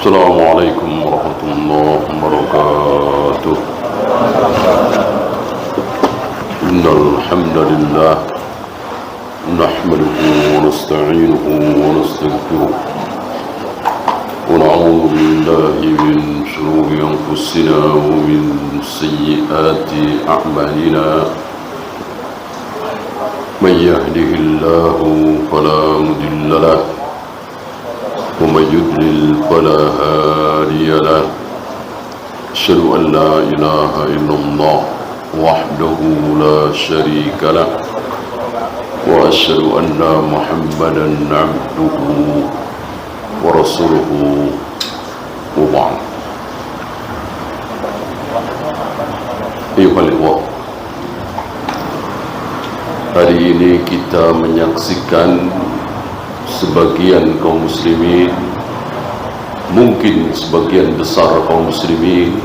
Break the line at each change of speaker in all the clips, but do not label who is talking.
Assalamualaikum warahmatullahi wabarakatuh. Innal hamdalillah nahmaduhu wa nasta'inuhu wa nastaghfiruh wa na'udzu billahi min shururi anfusina wa min sayyiati a'malina. Man yahdihillahu fala mudilla lahu ومن يضلل فلا هادي له. أشهد أن لا إله إلا الله وحده لا شريك له وأشهد أن محمدا عبده ورسوله وبعد. أيها الإخوة, hari ini kita menyaksikan sebagian kaum muslimin, mungkin sebagian besar kaum muslimin,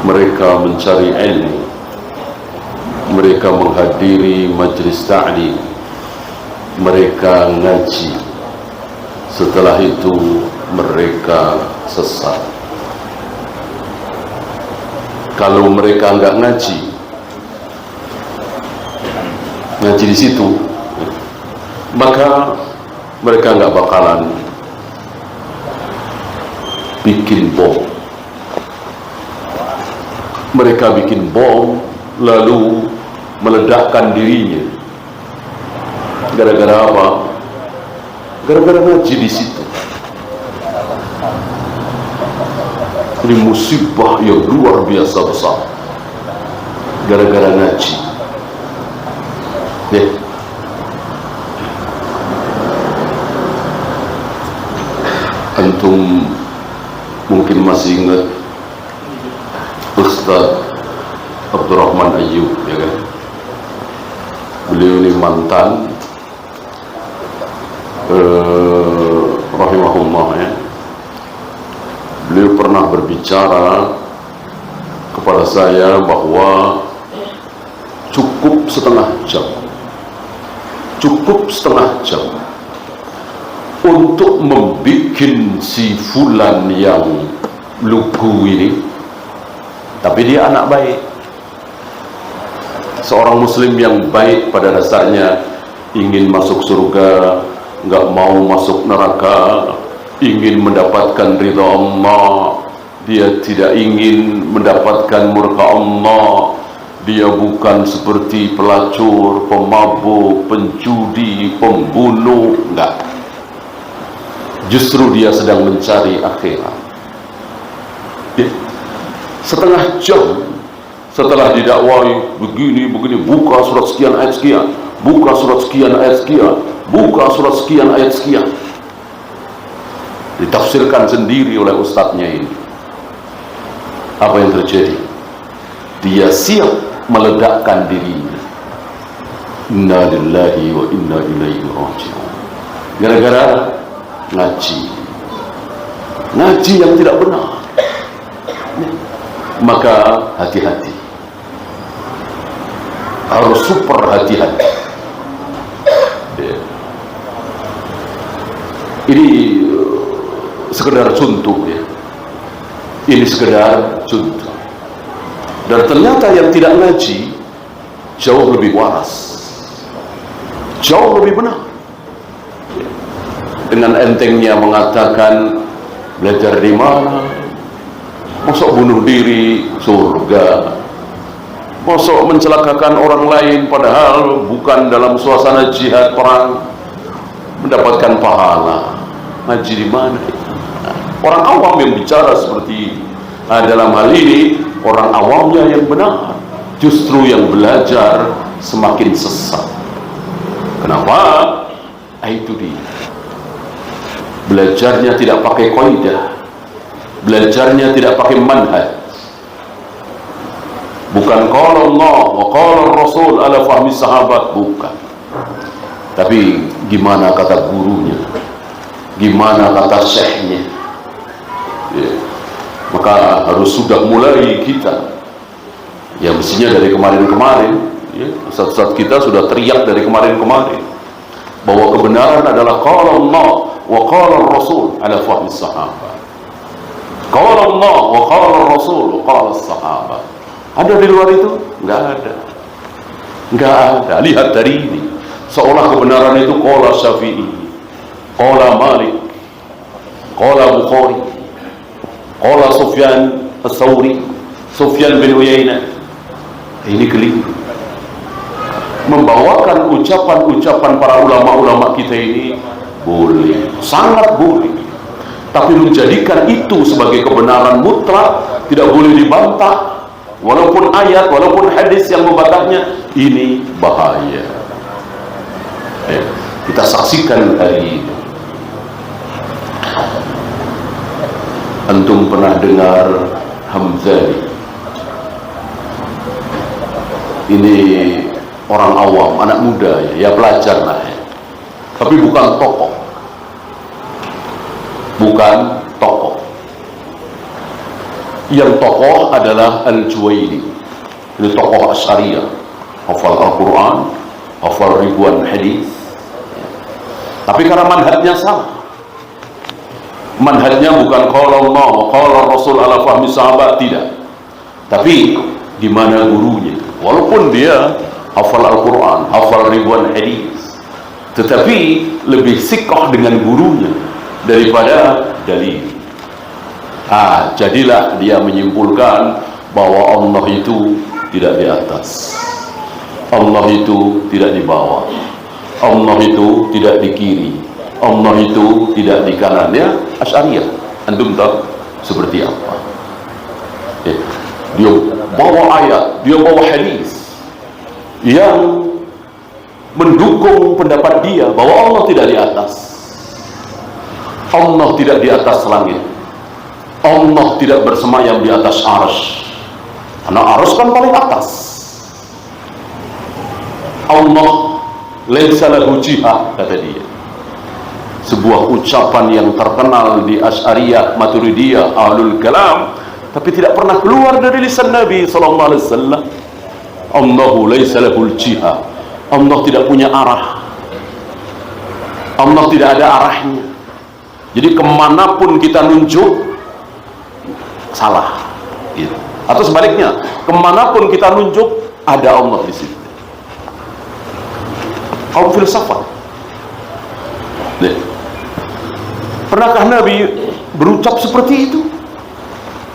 mereka mencari ilmu, mereka menghadiri majlis ta'lim, mereka ngaji, setelah itu mereka sesat. Kalau mereka enggak ngaji di situ, maka mereka nggak bakalan bikin bom. Mereka bikin bom lalu meledakkan dirinya. Gara-gara apa? Gara-gara ngaji di situ. Ini musibah yang luar biasa besar. Gara-gara ngaji. Antum mungkin masih ingat Ustaz Abdurrahman Ayyub, ya kan? Beliau ini mantan rahimahullah, ya. Beliau pernah berbicara kepada saya bahwa cukup setengah jam untuk membikin si fulan yang lugu ini, tapi dia anak baik, seorang muslim yang baik pada dasarnya, ingin masuk surga, nggak mau masuk neraka, ingin mendapatkan ridha Allah, dia tidak ingin mendapatkan murka Allah, dia bukan seperti pelacur, pemabuk, penjudi, pembunuh, enggak. Justru dia sedang mencari akhirat. Setengah jam setelah didakwai begini, buka surat sekian ayat sekian, buka surat sekian ayat sekian, buka surat sekian ayat sekian, ditafsirkan sendiri oleh ustadznya ini. Apa yang terjadi? Dia siap meledakkan dirinya. Inna lillahi wa inna ilaihi raji'un. Gara-gara ngaji yang tidak benar. Maka hati-hati, harus super hati-hati. Ini sekedar contoh, ya. Ini sekedar contoh. Dan ternyata yang tidak ngaji jauh lebih waras, jauh lebih benar. Dengan entengnya mengatakan belajar di mana, masuk bunuh diri surga, masuk mencelakakan orang lain padahal bukan dalam suasana jihad perang, mendapatkan pahala. Ngaji di mana? Orang awam yang bicara seperti ini. Dalam hal ini orang awamnya yang benar, justru yang belajar semakin sesat. Kenapa? Itu dia. Belajarnya tidak pakai kaidah, belajarnya tidak pakai manhaj. Bukan qala Allah wa qala Rasul ala fahmi sahabat, bukan. Tapi gimana kata gurunya, gimana kata syekhnya, ya. Maka harus sudah mulai kita, ya mestinya dari kemarin-kemarin, ya, ustaz-ustaz kita sudah teriak dari kemarin-kemarin bahwa kebenaran adalah qala Allah wa qala Rasul ala fahmi sahabat. Qala Allah wa qala Rasul wa qala sahabat. Ada di luar itu? Enggak ada. Enggak ada. Lihat dari ini, seolah kebenaran itu qala Syafi'i, qala Malik, qala Bukhari, qala Sufyan Ats-Tsauri, Sufyan bin Uyainah. Ini keliru. Membawakan ucapan-ucapan para ulama-ulama kita ini boleh, sangat boleh, tapi menjadikan itu sebagai kebenaran mutlak tidak boleh dibantah, walaupun ayat, walaupun hadis yang membantahnya, ini bahaya. Kita saksikan hari ini. Antum pernah dengar Hamzani? Ini orang awam, anak muda ya pelajar lah ya. Tapi bukan tokoh. Bukan tokoh. Yang tokoh adalah Al-Juwaini. Ini tokoh Asy'ariyah, hafal Al-Quran, hafal ribuan hadis. Tapi karena manhajnya salah. Manhajnya bukan qala Allah wa qala Rasul ala fahmi sahabat, tidak. Tapi di mana gurunya? Walaupun dia hafal Al-Quran, hafal ribuan hadis, tetapi lebih sikoh dengan gurunya daripada dalil. Jadilah dia menyimpulkan bahwa Allah itu tidak di atas, Allah itu tidak di bawah, Allah itu tidak di kiri, Allah itu tidak di kanannya. Asy'ariyah, antum tahu seperti apa? Dia bawa ayat, dia bawa hadis yang mendukung pendapat dia bahwa Allah tidak di atas, Allah tidak di atas langit, Allah tidak bersemayam di atas arsy, karena arsy kan paling atas. Allah laisa lahu jihah, kata dia. Sebuah ucapan yang terkenal di Asy'ariyah, Maturidiyah, Ahlul Kalam, tapi tidak pernah keluar dari lisan Nabi sallallahu alaihi wasallam. Allahu laisa lahul jihah. Allah tidak punya arah. Allah tidak ada arahnya. Jadi kemanapun kita nunjuk, salah. Gitu. Atau sebaliknya, kemanapun kita nunjuk, ada Allah di situ. Kaum filsafat. Pernahkah Nabi berucap seperti itu?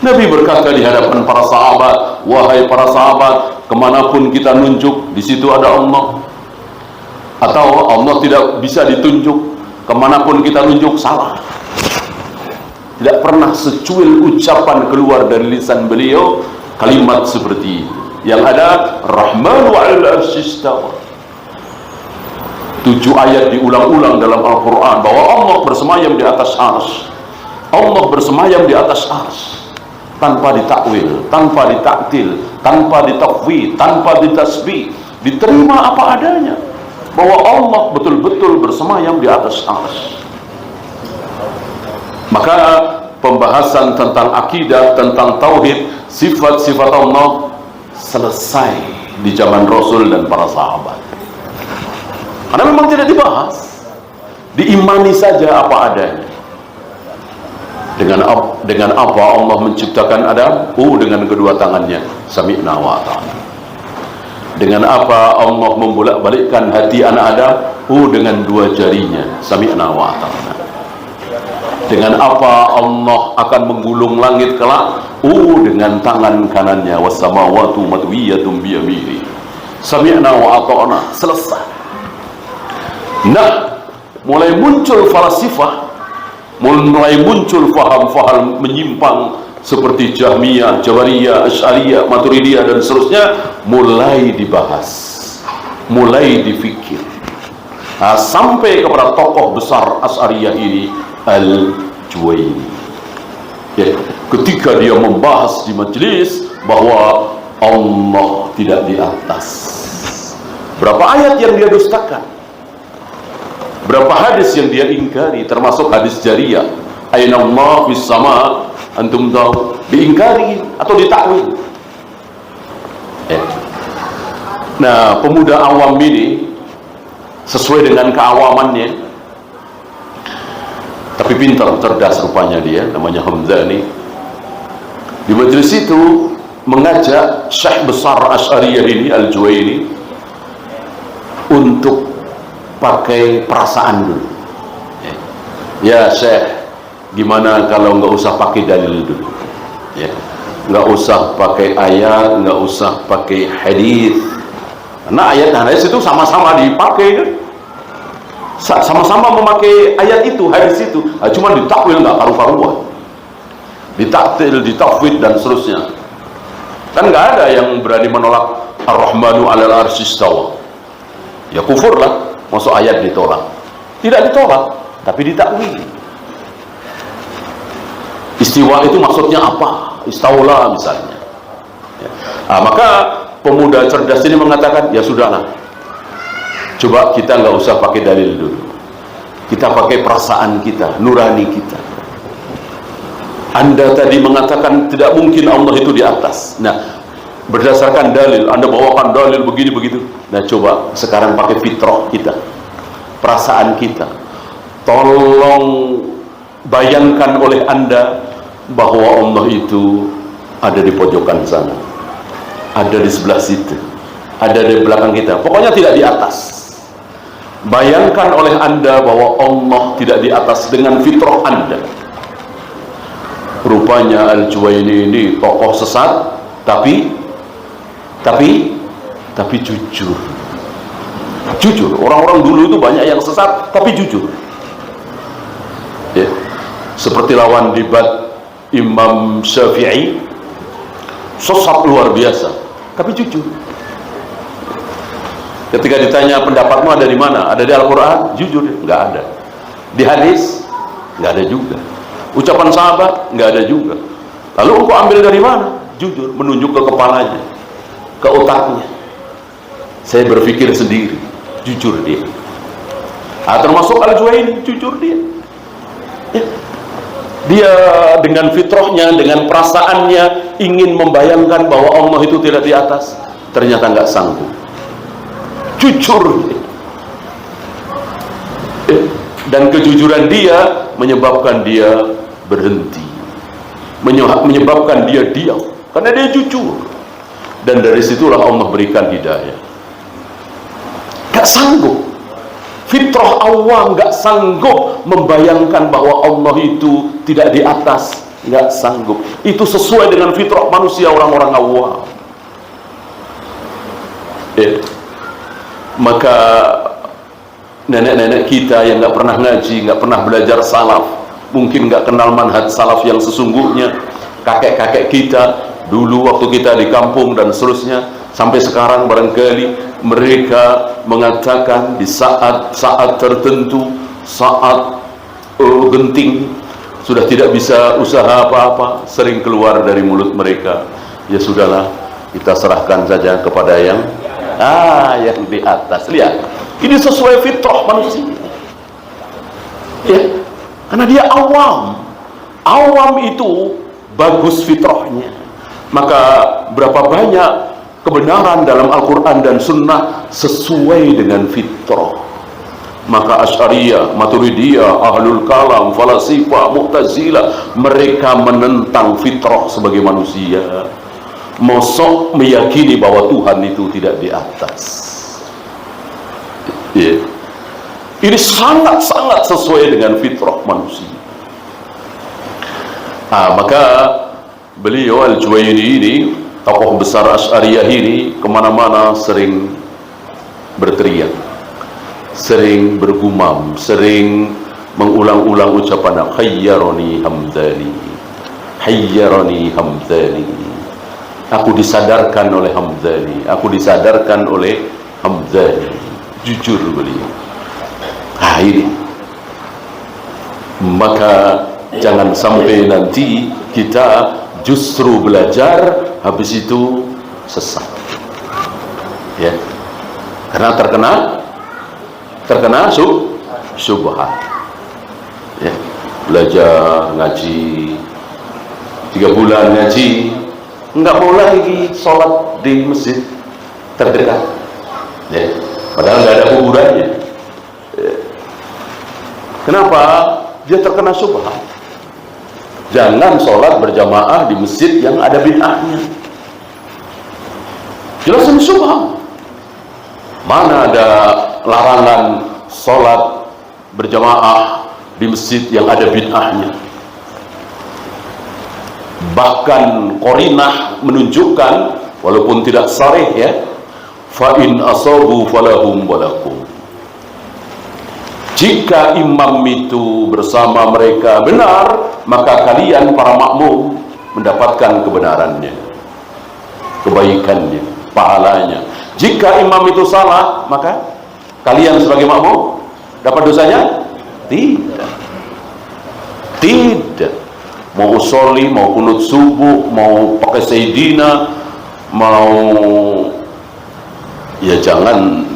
Nabi berkata di hadapan para sahabat, wahai para sahabat, kemanapun kita nunjuk, di situ ada Allah. Atau Allah tidak bisa ditunjuk, kemanapun kita nunjuk, salah. Tidak pernah secuil ucapan keluar dari lisan beliau kalimat seperti itu. Yang ada Rahmanu 'alal 'arsy istawa. 7 ayat diulang-ulang dalam Al-Quran bahwa Allah bersemayam di atas arsy. Allah bersemayam di atas arsy, tanpa ditakwil, tanpa ditaktil, tanpa ditafwid, tanpa ditasbih. Diterima apa adanya bahwa Allah betul-betul bersemayam di atas arsy. Maka pembahasan tentang akidah, tentang tauhid, sifat-sifat Allah selesai di zaman Rasul dan para sahabat. Karena memang tidak dibahas, diimani saja apa adanya. Dengan apa Allah menciptakan Adam? Dengan kedua tangannya, sami'na wa ata'na. Dengan apa Allah membolak-balikkan hati anak Adam? Dengan 2 jarinya, sami'na wa ata'na. Dengan apa Allah akan menggulung langit kelak? Dengan tangan kanannya, was-samawati matwiyatun biyamini, sami'na wa ata'na. Selesai. Nah, mulai muncul falsafah, mulai muncul faham-faham menyimpang seperti Jahmiyah, Jabariyah, Asy'ariyah, Maturidiyah dan seterusnya, mulai dibahas, mulai difikir, sampai kepada tokoh besar Asy'ariyah ini, Al-Juwaini. Ketika dia membahas di majelis bahwa Allah tidak di atas, berapa ayat yang dia dustakan, berapa hadis yang dia ingkari, termasuk hadis jariyah, aina Allah fis sama, antum tahu, diingkari atau ditakwil. Nah, pemuda awam ini sesuai dengan keawamannya, tapi pintar, cerdas rupanya dia, namanya Hamdani. Di majelis itu mengajak Syekh besar Asy'ariyah ini, Al-Juwaini, untuk pakai perasaan dulu. Ya Syekh, gimana kalau nggak usah pakai dalil dulu, ya, nggak usah pakai ayat, nggak usah pakai hadis. Karena ayat dan hadis itu sama-sama dipakai kan, sama-sama memakai ayat itu, hadis itu, cuma ditakwil nggak karu-karuan, ditaktil, ditafwid dan seterusnya. Kan nggak ada yang berani menolak Ar-Rahmanu 'alal 'arsy istawa. Ya kufur lah, masuk ayat ditolak. Tidak ditolak, tapi ditakwil. Istiwa itu maksudnya apa? Istawla misalnya. Ya. Maka pemuda cerdas ini mengatakan, ya sudahlah, coba kita nggak usah pakai dalil dulu, kita pakai perasaan kita, nurani kita. Anda tadi mengatakan tidak mungkin Allah itu di atas. Nah, berdasarkan dalil, Anda bawakan dalil begini begitu. Nah, coba sekarang pakai fitrah kita, perasaan kita. Tolong bayangkan oleh Anda bahwa Allah itu ada di pojokan sana, ada di sebelah situ, ada di belakang kita, pokoknya tidak di atas. Bayangkan oleh Anda bahwa Allah tidak di atas dengan fitrah Anda. Rupanya Al-Juwaini ini tokoh sesat, tapi jujur. Jujur, orang-orang dulu itu banyak yang sesat tapi jujur. Ya. Seperti lawan debat Imam Syafi'i, sesat luar biasa tapi jujur. Ketika ditanya pendapatmu ada di mana? Ada di Al-Quran? Jujur, nggak ada. Di hadis? Nggak ada juga. Ucapan sahabat? Nggak ada juga. Lalu engkau ambil dari mana? Jujur, menunjuk ke kepalanya, ke otaknya. Saya berpikir sendiri, jujur dia. Termasuk Al-Juwaini, jujur dia. Ya. Dia dengan fitrahnya, dengan perasaannya ingin membayangkan bahwa Allah itu tidak di atas, ternyata nggak sanggup. Jujur. Dan kejujuran dia menyebabkan dia berhenti, menyebabkan dia diam, karena dia jujur. Dan dari situlah Allah berikan hidayah. Gak sanggup, fitrah awam gak sanggup membayangkan bahwa Allah itu tidak di atas, gak sanggup. Itu sesuai dengan fitrah manusia, orang-orang awam. Maka nenek-nenek kita yang nggak pernah ngaji, nggak pernah belajar salaf, mungkin nggak kenal manhaj salaf yang sesungguhnya. Kakek-kakek kita dulu waktu kita di kampung dan seterusnya, sampai sekarang barangkali mereka mengatakan di saat tertentu, saat genting, sudah tidak bisa usaha apa-apa, sering keluar dari mulut mereka, ya sudahlah, kita serahkan saja kepada yang di atas. Lihat, ini sesuai fitrah manusia, ya, karena dia awam. Awam itu bagus fitrahnya. Maka berapa banyak kebenaran dalam Al-Quran dan Sunnah sesuai dengan fitrah. Maka Asy'ariyah, Maturidiyah, Ahlul Kalam, Falasifah, Mu'tazilah, mereka menentang fitrah sebagai manusia. Mosok meyakini bahwa Tuhan itu tidak di atas. Ya. Ini sangat-sangat sesuai dengan fitrah manusia. Maka beliau Al-Juwaini ini, tokoh besar Asy'ariyah ini, kemana-mana sering berteriak, sering bergumam, sering mengulang-ulang ucapan Khayyarani Hamdani, Khayyarani Hamdani. Aku disadarkan oleh Hamdani, aku disadarkan oleh Hamdani. Jujur beliau. Ini. Maka jangan sampai nanti kita justru belajar, habis itu sesat. Ya. Karena terkena syubhat. Ya. Belajar ngaji 3 bulan ngaji, nggak mau lagi sholat di masjid terdekat, ya, padahal nggak ada kuburannya. Ya. Kenapa? dia terkena syubhat. Jangan sholat berjamaah di masjid yang ada bid'ahnya. Jelas ini syubhat. Mana ada larangan sholat berjamaah di masjid yang ada bid'ahnya. Bahkan qarinah menunjukkan, walaupun tidak sharih ya, fa in asabu falahum walakum. Jika imam itu bersama mereka benar, maka kalian para makmum mendapatkan kebenarannya, kebaikannya, pahalanya. Jika imam itu salah, maka kalian sebagai makmum dapat dosanya? Tidak. Tidak. Mau usolli, mau kunut subuh, mau pakai sayyidina, mau ya jangan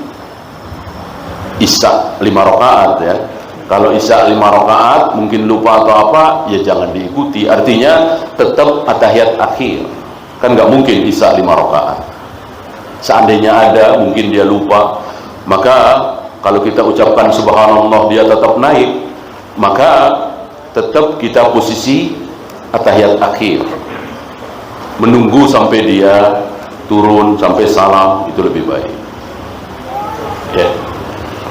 Isya 5 rakaat ya. Kalau Isya 5 rakaat mungkin lupa atau apa, ya jangan diikuti. Artinya tetap atahiyat akhir. Kan nggak mungkin Isya 5 rakaat. Seandainya ada, mungkin dia lupa. Maka kalau kita ucapkan subhanallah dia tetap naik, maka tetap kita posisi atahiyat akhir. Menunggu sampai dia turun, sampai salam, itu lebih baik. Ya.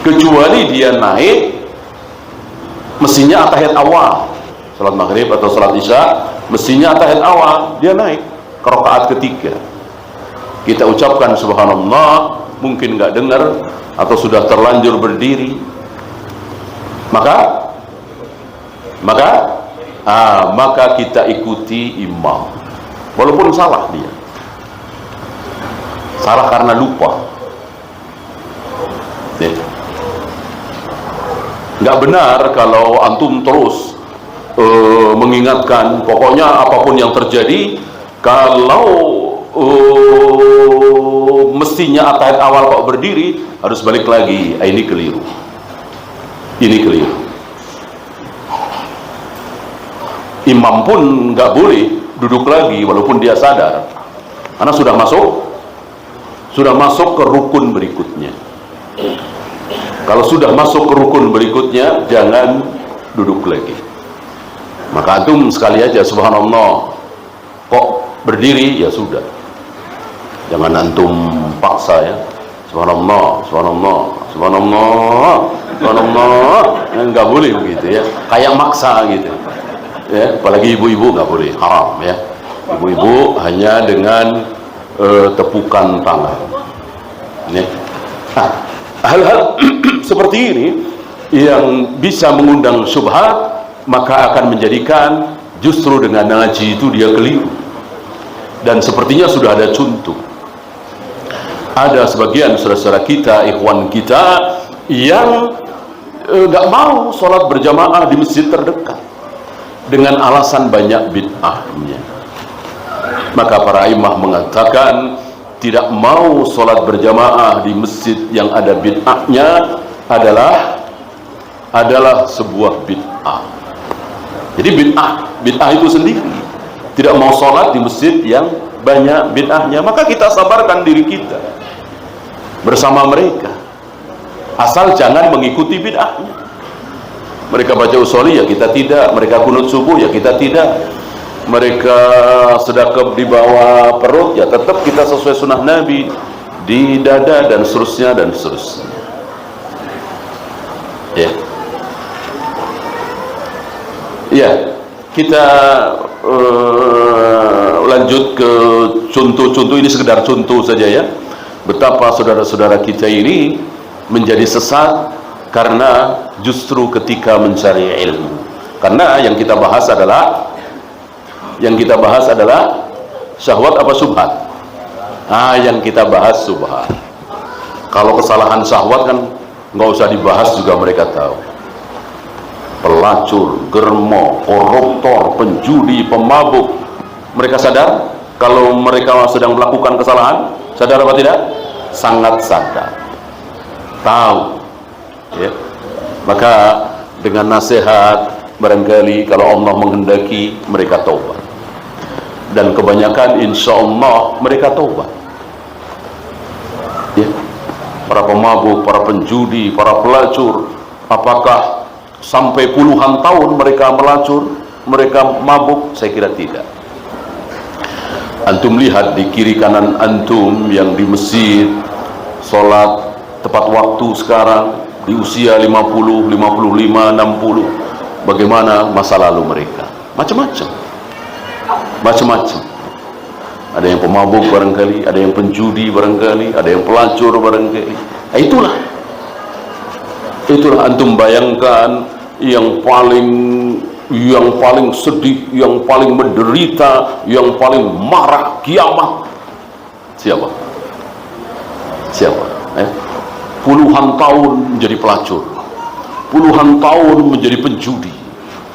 Kecuali dia naik, mestinya atahiyat awal, salat maghrib atau salat isya, mestinya atahiyat awal, dia naik ke rakaat ketiga. Kita ucapkan subhanallah, mungkin nggak dengar atau sudah terlanjur berdiri, maka kita ikuti imam, walaupun salah dia, salah karena lupa. Nggak benar kalau antum terus mengingatkan, pokoknya apapun yang terjadi, kalau mestinya atahiyat awal kok berdiri, harus balik lagi. Ini keliru. Ini keliru. Imam pun nggak boleh duduk lagi walaupun dia sadar, karena sudah masuk ke rukun berikutnya. Kalau sudah masuk ke rukun berikutnya, jangan duduk lagi. Maka antum sekali aja subhanallah, kok berdiri, ya sudah. Jangan antum paksa ya. Subhanallah, subhanallah, subhanallah, subhanallah. Enggak boleh begitu ya. Kayak maksa gitu. Ya, apalagi ibu-ibu nggak boleh, haram ya. Ibu-ibu hanya dengan tepukan tangan. Ini. Hal-hal seperti ini yang bisa mengundang syubhat, maka akan menjadikan justru dengan ngaji itu dia keliru. Dan sepertinya sudah ada contoh. Ada sebagian saudara-saudara kita, ikhwan kita, yang nggak mau sholat berjamaah di masjid terdekat dengan alasan banyak bid'ahnya. Maka para imam mengatakan, tidak mau sholat berjamaah di masjid yang ada bid'ahnya adalah sebuah bid'ah. Jadi bid'ah itu sendiri. Tidak mau sholat di masjid yang banyak bid'ahnya, maka kita sabarkan diri kita bersama mereka, asal jangan mengikuti bid'ahnya. Mereka baca usolli, ya kita tidak. Mereka kunut subuh, ya kita tidak. Mereka sedekah di bawah perut, ya tetap kita sesuai sunnah Nabi, di dada, dan seterusnya dan seterusnya. Ya, kita lanjut ke contoh-contoh. Ini sekedar contoh saja ya, betapa saudara-saudara kita ini menjadi sesat karena justru ketika mencari ilmu. Karena yang kita bahas adalah syahwat apa syubhat? Yang kita bahas syubhat. Kalau kesalahan syahwat kan nggak usah dibahas, juga mereka tahu. Pelacur, germo, koruptor, penjudi, pemabuk, mereka sadar kalau mereka sedang melakukan kesalahan? Sadar apa tidak? Sangat sadar, tahu ya. Maka dengan nasihat, barangkali kalau Allah menghendaki mereka taubat, dan kebanyakan insya Allah mereka taubat ya. Para pemabuk, para penjudi, para pelacur, apakah sampai puluhan tahun mereka melacur, mereka mabuk? Saya kira tidak. Antum lihat di kiri kanan antum yang di masjid sholat tepat waktu sekarang, di usia 50, 55, 60, bagaimana masa lalu mereka? Macam-macam. Ada yang pemabuk barangkali, ada yang penjudi barangkali, ada yang pelacur barangkali. Itulah antum bayangkan yang paling sedih, yang paling menderita, yang paling marah kiamat. Siapa? Puluhan tahun menjadi pelacur, puluhan tahun menjadi penjudi,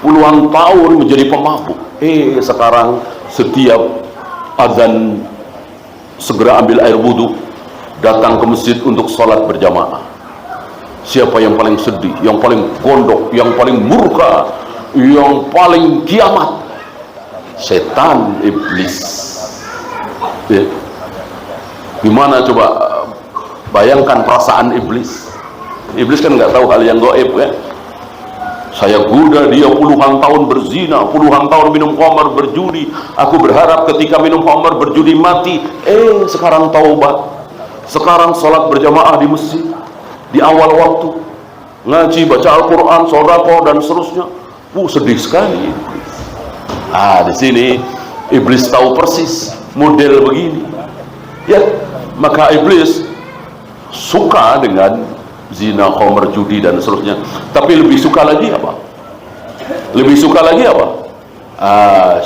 puluhan tahun menjadi pemabuk. Sekarang setiap azan segera ambil air wudhu, datang ke masjid untuk sholat berjamaah. Siapa yang paling sedih, yang paling gondok, yang paling murka, yang paling kiamat? Setan, iblis. Gimana coba bayangkan perasaan iblis? Iblis kan nggak tahu hal yang gaib ya. Saya goda dia puluhan tahun berzina, puluhan tahun minum khamar, berjudi. Aku berharap ketika minum khamar berjudi mati. Sekarang taubat, sekarang sholat berjamaah di masjid di awal waktu, ngaji, baca Al-Quran, sodaqah dan seterusnya. Sedih sekali iblis. Di sini iblis tahu persis model begini. Ya, maka iblis suka dengan zina, khamr, judi dan seterusnya. Tapi lebih suka lagi apa?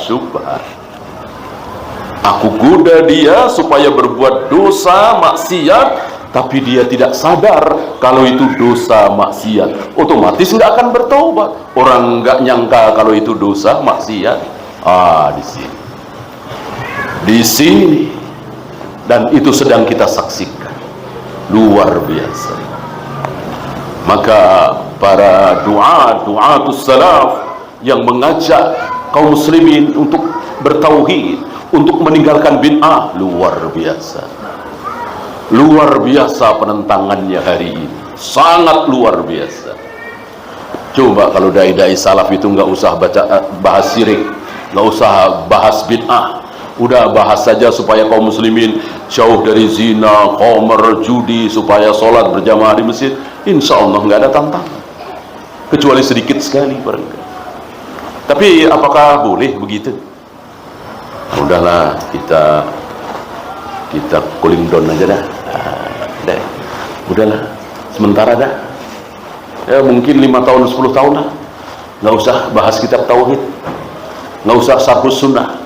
Syubhat. Aku goda dia supaya berbuat dosa maksiat, tapi dia tidak sadar kalau itu dosa maksiat. Otomatis nggak akan bertobat. Orang nggak nyangka kalau itu dosa maksiat. Di sini, dan itu sedang kita saksikan. Luar biasa. Maka para du'atus salaf yang mengajak kaum muslimin untuk bertauhid, untuk meninggalkan bid'ah, luar biasa. Luar biasa penentangannya hari ini, sangat luar biasa. Coba kalau dai-dai salaf itu nggak usah bahas syirik, nggak usah bahas bid'ah, udah bahas saja supaya kaum muslimin jauh dari zina, khamr, judi, supaya sholat berjamaah di masjid, insya Allah nggak ada tantangan, kecuali sedikit sekali barangkali. Tapi apakah boleh begitu? Udahlah, kita cooling down aja dah. Udahlah, sementara dah. Ya mungkin 5 tahun 10 tahun lah, nggak usah bahas kitab tauhid, nggak usah syarhus sunnah,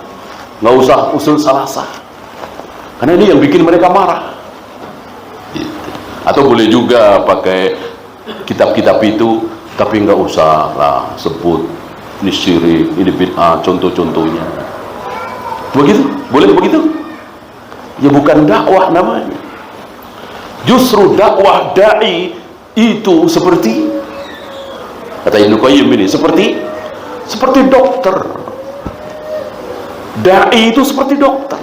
nggak usah usul salasah, karena ini yang bikin mereka marah. Atau boleh juga pakai kitab-kitab itu, tapi nggak usah lah sebut ini syirik, ini bid'ah, contoh-contohnya. Begitu? Boleh begitu? Ya bukan dakwah namanya. Justru dakwah da'i itu seperti, kata Ibnu Qayyim ini, seperti dokter. Da'i itu seperti dokter.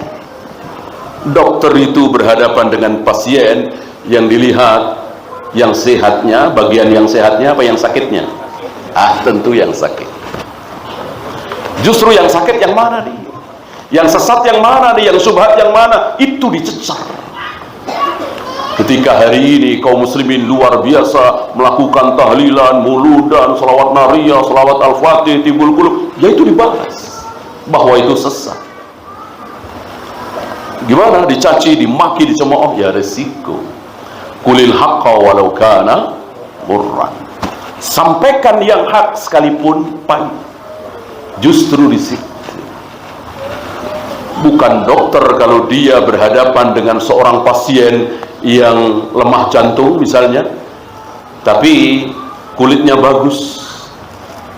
Dokter itu berhadapan dengan pasien yang dilihat yang sehatnya, bagian yang sehatnya apa yang sakitnya? Tentu yang sakit. Justru yang sakit yang mana nih? Yang sesat yang mana nih? Yang syubhat yang mana? Itu dicecar. Ketika hari ini kaum muslimin luar biasa melakukan tahlilan, muludan, salawat nariyah, salawat al-fatih, tibul qulub, ya itu dibahas bahwa itu sesat. Gimana? Dicaci, dimaki, dicemooh, ya resiko. Qulil haqqa walau kana murran. Sampaikan yang hak sekalipun pahit. Justru di situ. Bukan dokter kalau dia berhadapan dengan seorang pasien yang lemah jantung misalnya, tapi kulitnya bagus,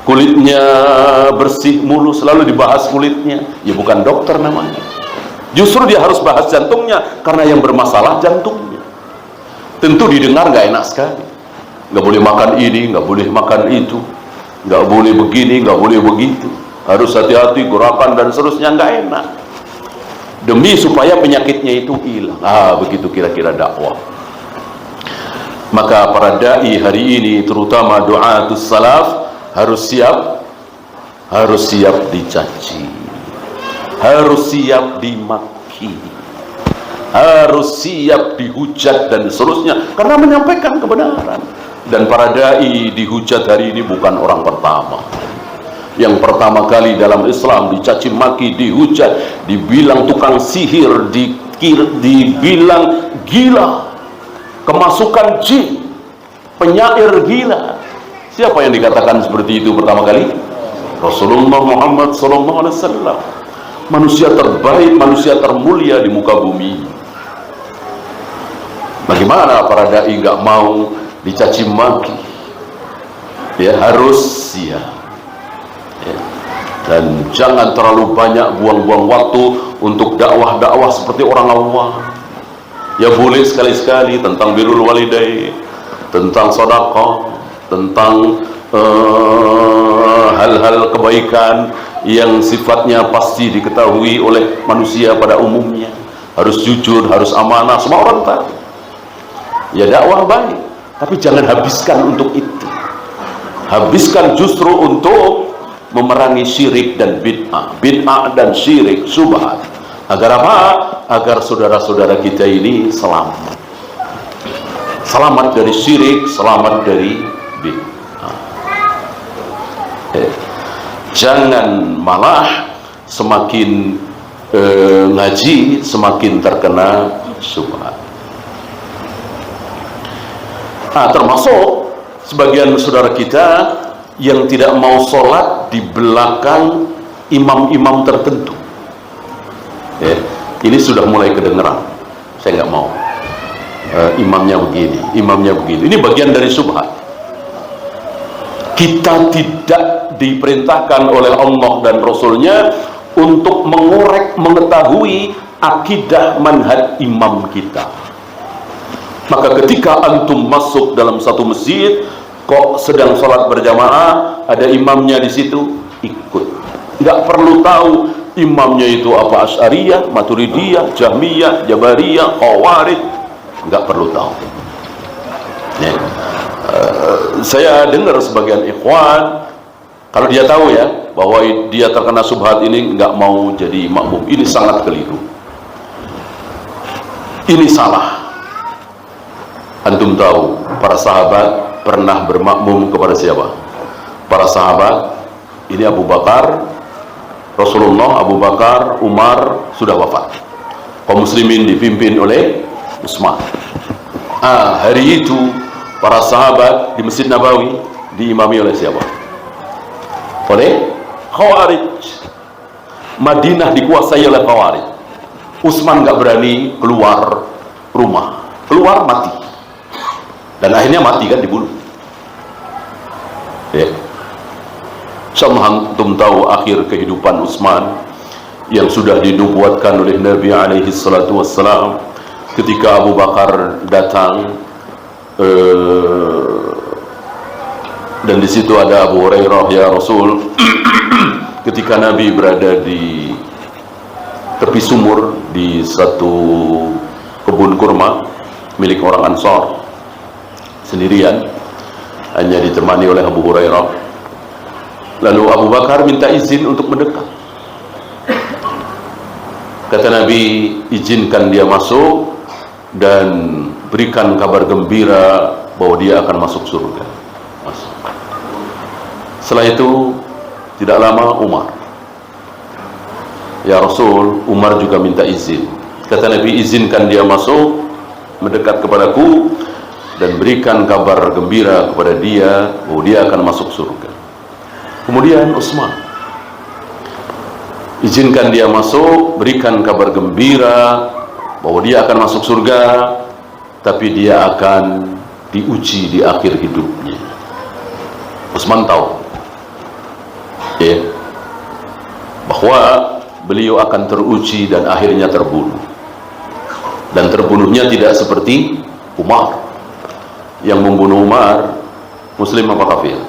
kulitnya bersih, mulus, selalu dibahas kulitnya, ya bukan dokter namanya. Justru dia harus bahas jantungnya, karena yang bermasalah jantungnya. Tentu didengar nggak enak sekali. Nggak boleh makan ini, nggak boleh makan itu, nggak boleh begini, nggak boleh begitu, harus hati-hati, gerakan dan seterusnya, nggak enak. Demi supaya penyakitnya itu hilang. Begitu kira-kira dakwah. Maka para dai hari ini, terutama du'atus salaf, harus siap dicaci, harus siap dimaki, harus siap dihujat dan seterusnya karena menyampaikan kebenaran. Dan para dai dihujat hari ini bukan orang pertama. Yang pertama kali dalam Islam dicaci maki, dihujat, dibilang tukang sihir, dibilang gila, kemasukan jin, penyair gila. Siapa yang dikatakan seperti itu pertama kali? Rasulullah Muhammad SAW, manusia terbaik, manusia termulia di muka bumi. Bagaimana para dai nggak mau dicaci maki? Ya harus siap. Ya. Dan jangan terlalu banyak buang-buang waktu untuk dakwah-dakwah seperti orang awam. Ya boleh sekali-sekali tentang birrul walidain, tentang sedekah, tentang hal-hal kebaikan yang sifatnya pasti diketahui oleh manusia pada umumnya. Harus jujur, harus amanah, semua orang tahu. Ya dakwah baik, tapi jangan habiskan untuk itu. Habiskan justru untuk memerangi syirik dan bid'ah dan syirik, syubhat. Agar apa? Agar saudara-saudara kita ini selamat. Selamat dari syirik, selamat dari bid'ah. Jangan malah semakin ngaji semakin terkena syubhat. Termasuk sebagian saudara kita yang tidak mau sholat di belakang imam-imam tertentu. Ini sudah mulai kedengeran. Saya nggak mau. Imamnya begini, imamnya begini. Ini bagian dari syubhat. Kita tidak diperintahkan oleh Allah dan Rasulnya untuk mengorek, mengetahui akidah manhaj imam kita. Maka ketika antum masuk dalam satu masjid, kok sedang sholat berjamaah, ada imamnya di situ, ikut. Nggak perlu tahu imamnya itu apa, Asy'ariyah, Maturidiyah, Jahmiyah, Jabariyah, Khawarij, nggak perlu tahu. Saya dengar sebagian ikhwan, kalau dia tahu ya bahwa dia terkena subhat ini, nggak mau jadi makmum. Ini sangat keliru. Ini salah. Antum tahu para sahabat pernah bermakmum kepada siapa? Para sahabat ini Abu Bakar, Rasulullah, Abu Bakar, Umar sudah wafat. Kaum muslimin dipimpin oleh Utsman. Hari itu para sahabat di Masjid Nabawi diimami oleh siapa? Oleh Khawarij. Madinah dikuasai oleh Khawarij. Utsman nggak berani keluar rumah, keluar mati. Dan akhirnya mati kan, dibunuh. Antum tahu akhir kehidupan Utsman yang sudah dinubuatkan oleh Nabi alaihi salatu wassalam ketika Abu Bakar datang, dan di situ ada Abu Hurairah, ya Rasul, ketika Nabi berada di tepi sumur di satu kebun kurma milik orang Ansar, sendirian, hanya ditemani oleh Abu Hurairah. Lalu Abu Bakar minta izin untuk mendekat. Kata Nabi, izinkan dia masuk dan berikan kabar gembira bahwa dia akan masuk surga. Masuk. Setelah itu tidak lama Umar, ya Rasul, Umar juga minta izin. Kata Nabi, izinkan dia masuk, mendekat kepadaku dan berikan kabar gembira kepada dia bahwa dia akan masuk surga. Kemudian Utsman, izinkan dia masuk, berikan kabar gembira bahwa dia akan masuk surga, tapi dia akan diuji di akhir hidupnya. Utsman tahu bahwa beliau akan teruji dan akhirnya terbunuh. Dan terbunuhnya tidak seperti Umar. Yang membunuh Umar muslim apa kafir?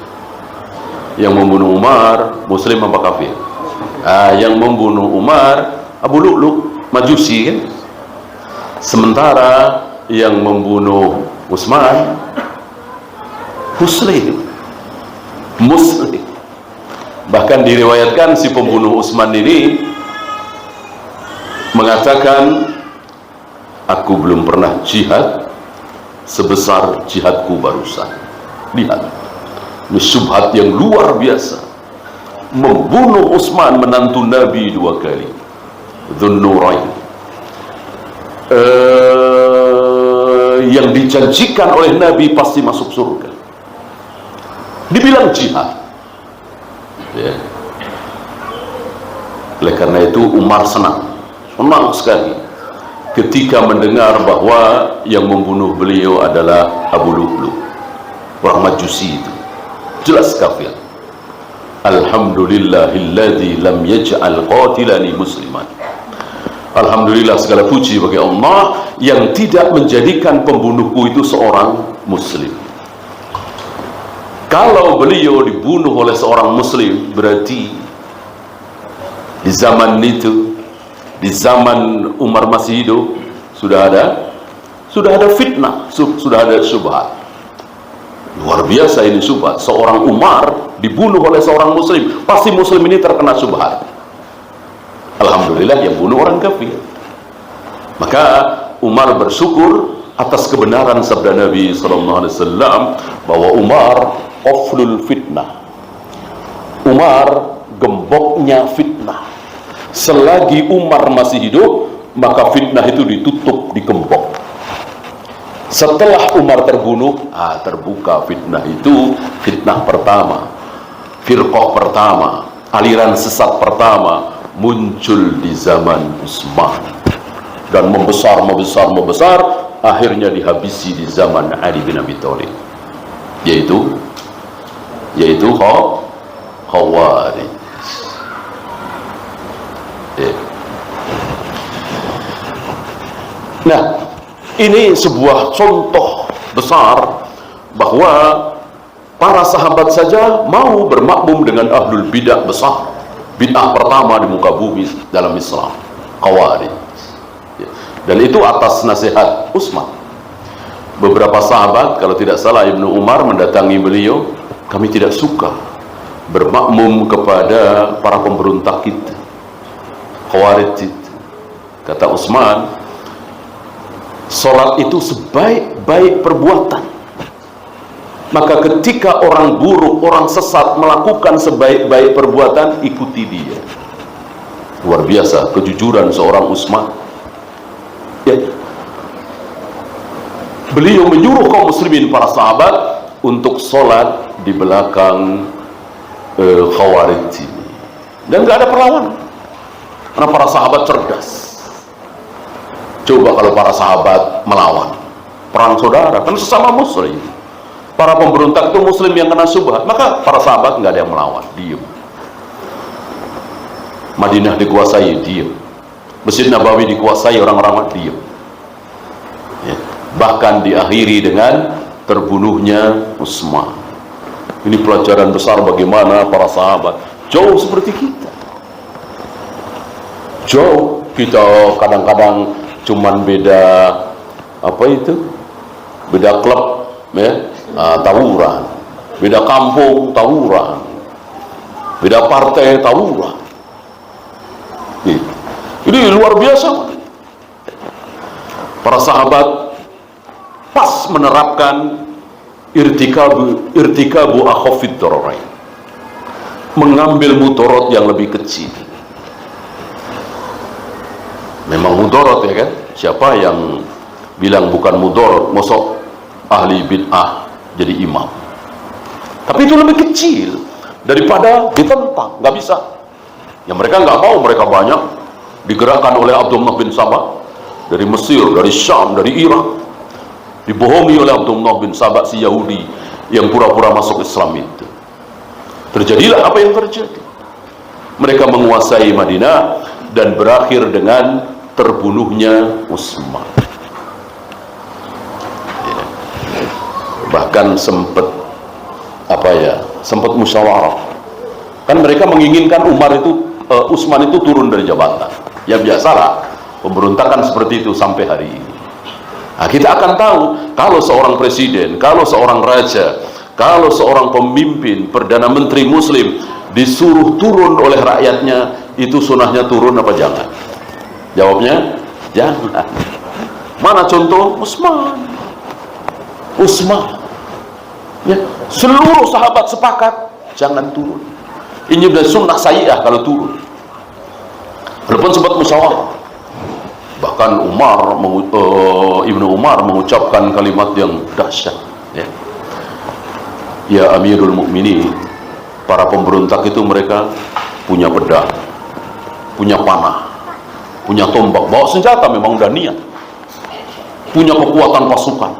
Yang membunuh Umar muslim apa kafir? Yang membunuh Umar Abu Lu'lu', Majusi kan? Sementara yang membunuh Utsman muslim. Muslim. Bahkan diriwayatkan si pembunuh Utsman ini mengatakan, aku belum pernah jihad sebesar jihadku barusan. Lihat, ini syubhat yang luar biasa. Membunuh Utsman, menantu Nabi 2 kali, Dzun-Nurain, yang dijanjikan oleh Nabi pasti masuk surga, dibilang jihad, ya. Oleh karena itu Umar senang sekali ketika mendengar bahwa yang membunuh beliau adalah Abu Lu'lu', orang Majusi itu, jelas kafir. Alhamdulillahilladzi lam yaj'al qatilani musliman. Alhamdulillah, segala puji bagi Allah yang tidak menjadikan pembunuhku itu seorang muslim. Kalau beliau dibunuh oleh seorang muslim, berarti di zaman itu, di zaman Umar masih hidup, sudah ada fitnah, sudah ada syubhat. Luar biasa ini syubhat. Seorang Umar dibunuh oleh seorang muslim, pasti muslim ini terkena syubhat. Alhamdulillah yang bunuh orang kafir. Maka Umar bersyukur atas kebenaran sabda Nabi SAW bahwa Umar qaflul fitnah, Umar gemboknya fitnah. Selagi Umar masih hidup, maka fitnah itu ditutup, digembok. Setelah Umar terbunuh, terbuka fitnah itu. Fitnah pertama, firqah pertama, aliran sesat pertama muncul di zaman Utsman, dan membesar, akhirnya dihabisi di zaman Ali bin Abi Thalib, yaitu Khawarij. Nah, ini sebuah contoh besar bahwa para sahabat saja mau bermakmum dengan ahlul bidah besar. Bid'ah pertama di muka bumi dalam Islam, Khawarij. Dan itu atas nasihat Utsman. Beberapa sahabat, kalau tidak salah Ibnu Umar, mendatangi beliau, kami tidak suka bermakmum kepada para pemberontak kita, Khawarij itu. Kata Utsman, sholat itu sebaik-baik perbuatan. Maka ketika orang buruk, orang sesat melakukan sebaik-baik perbuatan, ikuti dia. Luar biasa kejujuran seorang Utsman, ya. Beliau menyuruh kaum muslimin, para sahabat, untuk sholat di belakang Khawarij ini, dan gak ada perlawanan karena para sahabat cerdas. Coba kalau para sahabat melawan, perang saudara, kan sesama muslim. Para pemberontak itu muslim yang kena syubhat, maka para sahabat nggak ada yang melawan, diam. Madinah dikuasai, diam. Masjid Nabawi dikuasai orang-orang, diam. Ya. Bahkan diakhiri dengan terbunuhnya Utsman. Ini pelajaran besar bagaimana para sahabat jauh seperti kita. Jauh, kita kadang-kadang cuman beda beda klub, ya. Tawuran, beda kampung tawuran, beda partai tawuran. Ini luar biasa. Para sahabat pas menerapkan irtikabu akhafid dararain, mengambil mudarat yang lebih kecil. Memang mudarat, ya kan? Siapa yang bilang bukan mudarat? Mosok ahli bid'ah jadi imam. Tapi itu lebih kecil daripada ditentang, nggak bisa. Yang mereka nggak mau, mereka banyak, digerakkan oleh Abdullah bin Sabah dari Mesir, dari Syam, dari Irak, dibohongi oleh Abdullah bin Sabah, si Yahudi yang pura-pura masuk Islam itu. Terjadilah apa yang terjadi. Mereka menguasai Madinah dan berakhir dengan terbunuhnya Utsman. Bahkan sempat musyawarah. Kan mereka menginginkan Utsman itu turun dari jabatan. Ya biasalah, pemberontakan seperti itu sampai hari ini. Nah, kita akan tahu kalau seorang presiden, kalau seorang raja, Kalau seorang pemimpin, Perdana Menteri Muslim disuruh turun oleh rakyatnya, itu sunnahnya turun apa jangan? Jawabnya, jangan. Mana contoh? Utsman. Ya, seluruh sahabat sepakat, jangan turun. Ini sudah sunnah sayyi'ah kalau turun. Walaupun sempat musyawarah. Bahkan Ibnu Umar mengucapkan kalimat yang dahsyat. Ya Amirul Mukminin, para pemberontak itu mereka punya pedang, punya panah, punya tombak, bawa senjata, memang udah niat, punya kekuatan pasukan.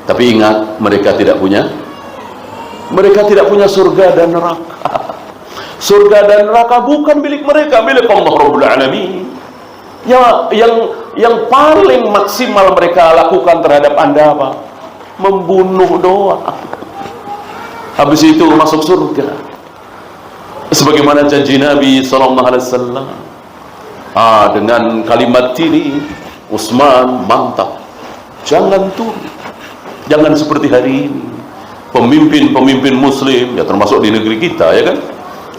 Tapi ingat, mereka tidak punya surga dan neraka. Surga dan neraka bukan milik mereka, milik Allah Rabbul Alamin. Yang paling maksimal mereka lakukan terhadap Anda apa? Membunuh doang. Habis itu masuk surga. Sebagaimana janji Nabi sallallahu alaihi wasallam. Dengan kalimat ini Utsman mantap. Jangan turun. Jangan seperti hari ini. Pemimpin-pemimpin muslim, ya termasuk di negeri kita, ya kan?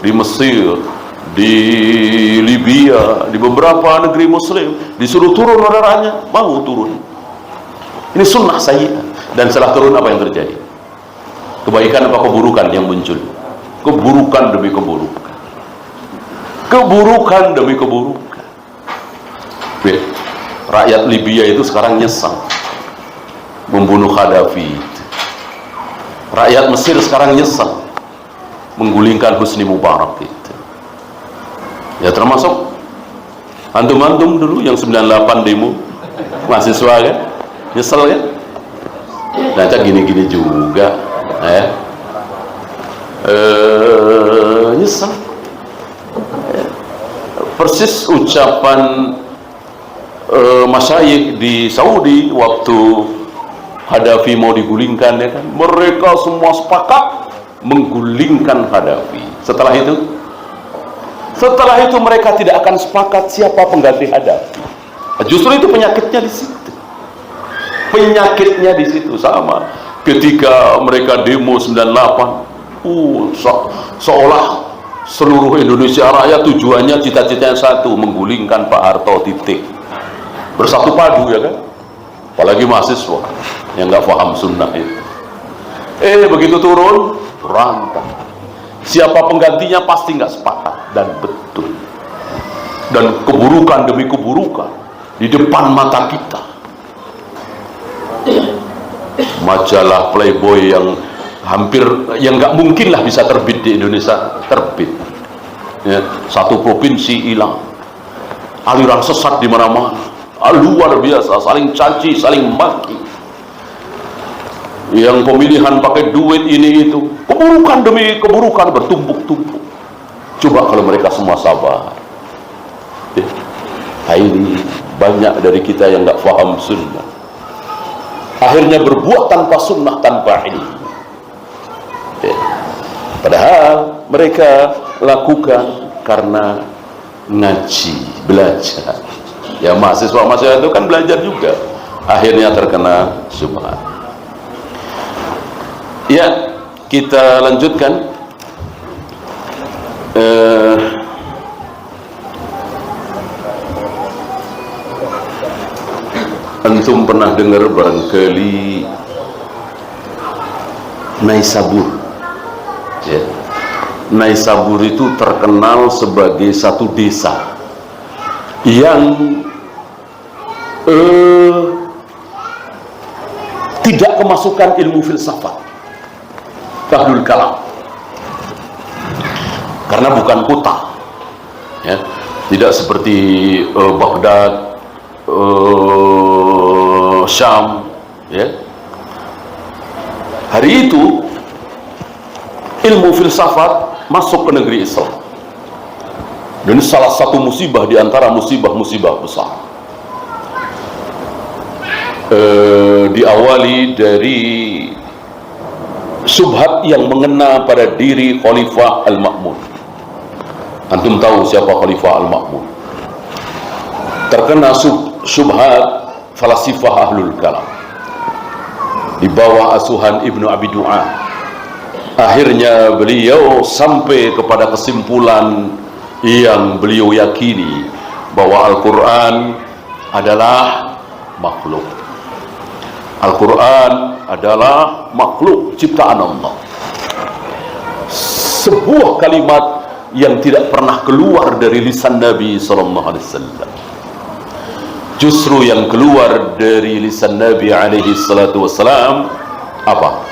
Di Mesir, di Libya, di beberapa negeri muslim, disuruh turun oleh rakyatnya, mau turun. Ini sunnah sayyi'ah. Dan setelah turun apa yang terjadi? Kebaikan apa keburukan yang muncul? Keburukan demi keburukan. Keburukan demi keburukan. Rakyat Libya itu sekarang nyesal membunuh Gaddafi. Rakyat Mesir sekarang nyesal menggulingkan Husni Mubarak itu. Ya termasuk antum-antum dulu yang 98 demo mahasiswa kan, nyesel kan? Nah, gini-gini juga, nyesel. Persis ucapan masyayikh di Saudi waktu Gaddafi mau digulingkan, ya kan? Mereka semua sepakat menggulingkan Gaddafi. Setelah itu mereka tidak akan sepakat siapa pengganti Gaddafi. Justru itu penyakitnya di situ. Penyakitnya di situ sama. Ketika mereka demo 98, seolah seluruh Indonesia rakyat tujuannya cita-citanya satu, menggulingkan Pak Harto, titik. Bersatu padu, ya kan? Apalagi mahasiswa yang nggak paham sunnah itu. Begitu turun, rantang. Siapa penggantinya pasti nggak sepakat, dan betul. Dan keburukan demi keburukan di depan mata kita. Majalah Playboy yang nggak mungkin lah bisa terbit di Indonesia, terbit. Ya, satu provinsi hilang, aliran sesat di mana-mana, luar biasa, saling caci, saling maki. Yang pemilihan pakai duit ini itu, keburukan demi keburukan bertumpuk-tumpuk. Coba kalau mereka semua sabar. Ini banyak dari kita yang nggak paham sunnah, akhirnya berbuat tanpa sunnah, tanpa ilmu. Padahal mereka lakukan karena ngaji, belajar. Ya mahasiswa itu kan belajar juga, akhirnya terkena syubhat. Ya, kita lanjutkan. Antum pernah dengar barangkali Naisabur, ya. Naisabur itu terkenal sebagai satu desa yang tidak kemasukan ilmu filsafat, ahlul kalam, karena bukan kota, ya. Tidak seperti Baghdad, Syam, ya. Hari itu ilmu filsafat masuk ke negeri Islam, dan salah satu musibah di antara musibah-musibah besar. Diawali dari syubhat yang mengena pada diri Khalifah Al-Ma'mun. Antum tahu siapa Khalifah Al-Ma'mun? Terkena syubhat falasifah ahlul kalam di bawah asuhan Ibnu Abi Du'an. Akhirnya beliau sampai kepada kesimpulan yang beliau yakini, bahwa Al-Quran adalah makhluk. Al-Quran adalah makhluk ciptaan Allah. Sebuah kalimat yang tidak pernah keluar dari lisan Nabi SAW. Justru yang keluar dari lisan Nabi SAW apa?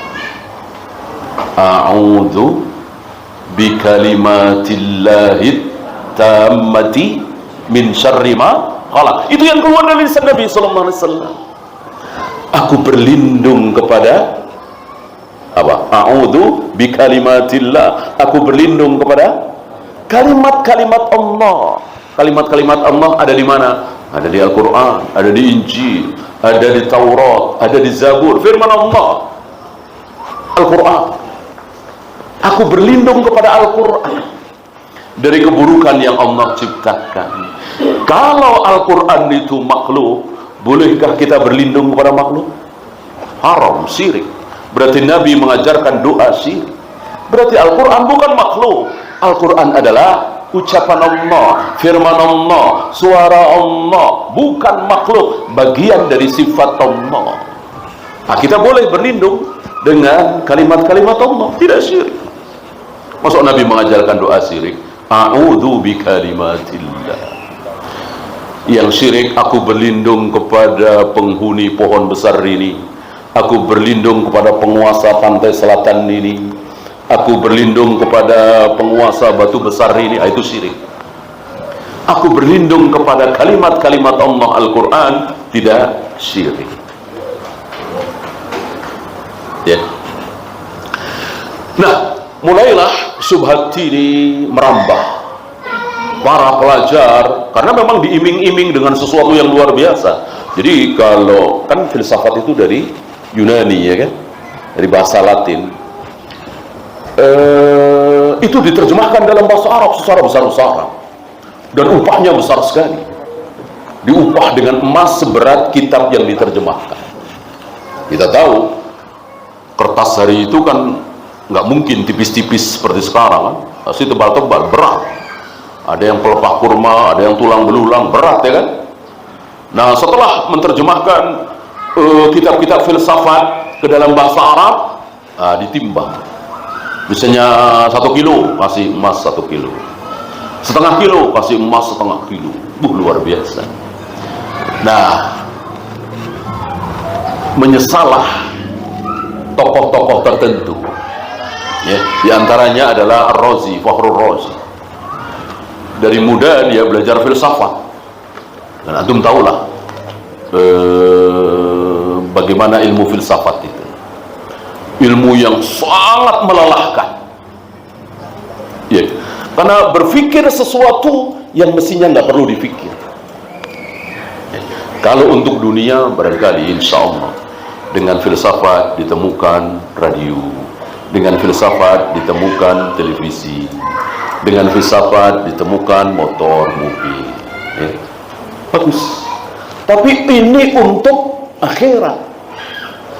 A'udzu bikalimatillahi tammati min syarri ma khalaq. Itu yang keluar dari lisan Nabi sallallahu alaihi wasallam. Aku berlindung kepada apa? A'udzu bikalimatillah. Aku berlindung kepada kalimat-kalimat Allah. Kalimat-kalimat Allah ada di mana? Ada di Al-Qur'an, ada di Injil, ada di Taurat, ada di Zabur. Firman Allah, Al-Qur'an. Aku berlindung kepada Al-Quran dari keburukan yang Allah ciptakan. Kalau Al-Quran itu makhluk, bolehkah kita berlindung kepada makhluk? Haram, syirik. Berarti Nabi mengajarkan doa syirik. Berarti Al-Quran bukan makhluk. Al-Quran adalah ucapan Allah, firman Allah, suara Allah, bukan makhluk, bagian dari sifat Allah. Nah, kita boleh berlindung dengan kalimat-kalimat Allah, tidak syirik. Masuk Nabi mengajarkan doa syirik? A'udzu bikalimatillah. Yang syirik, aku berlindung kepada penghuni pohon besar ini, aku berlindung kepada penguasa pantai selatan ini, aku berlindung kepada penguasa batu besar ini. Itu syirik. Aku berlindung kepada kalimat-kalimat Allah Al-Quran, tidak syirik. Ya. Nah, mulailah syubhat ini merambah para pelajar, karena memang diiming-iming dengan sesuatu yang luar biasa. Jadi kalau kan filsafat itu dari Yunani, ya kan, dari bahasa Latin, itu diterjemahkan dalam bahasa Arab secara besar-besaran, dan upahnya besar sekali. Diupah dengan emas seberat kitab yang diterjemahkan. Kita tahu kertas hari itu kan nggak mungkin tipis-tipis seperti sekarang kan, pasti tebal-tebal, berat. Ada yang pelepah kurma, ada yang tulang belulang, berat, ya kan. Nah, setelah menerjemahkan kitab-kitab filsafat ke dalam bahasa Arab, ditimbang. Misalnya 1 kilo kasih emas 1 kilo, setengah kilo kasih emas setengah kilo. Luar biasa. Nah, menyesalah tokoh-tokoh tertentu. Ya, di antaranya adalah Ar-Razi, Fakhrur Razi. Dari muda dia belajar filsafat, dan antum tahulah bagaimana ilmu filsafat itu, ilmu yang sangat melelahkan. Ya, karena berpikir sesuatu yang mestinya nggak perlu dipikir. Ya, kalau untuk dunia barangkali insya Allah dengan filsafat ditemukan radio, dengan filsafat ditemukan televisi, dengan filsafat ditemukan motor, mobil, ya. Bagus. Tapi ini untuk akhirat,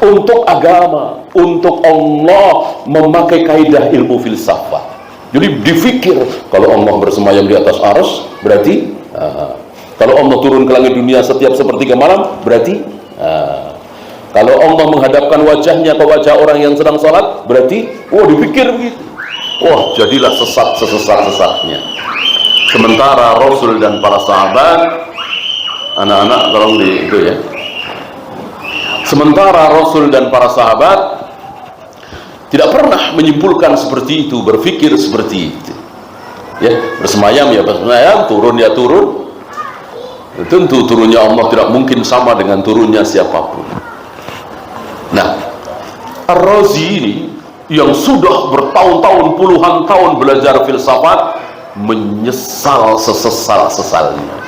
untuk agama, untuk Allah memakai kaidah ilmu filsafat. Jadi difikir, kalau Allah bersemayam di atas arsy, berarti kalau Allah turun ke langit dunia setiap sepertiga malam, berarti kalau Allah menghadapkan wajahnya ke wajah orang yang sedang sholat, berarti dipikir begitu. Wah, jadilah sesat sesat-sesatnya. Sementara Rasul dan para sahabat, anak-anak tolong di itu ya. Sementara Rasul dan para sahabat tidak pernah menyimpulkan seperti itu, berpikir seperti itu. Ya, bersemayam ya bersemayam, turun ya turun. Tentu turunnya Allah tidak mungkin sama dengan turunnya siapapun. Nah, Ar-Razi ini yang sudah bertahun-tahun, puluhan tahun belajar filsafat, menyesal sesesal-sesalnya.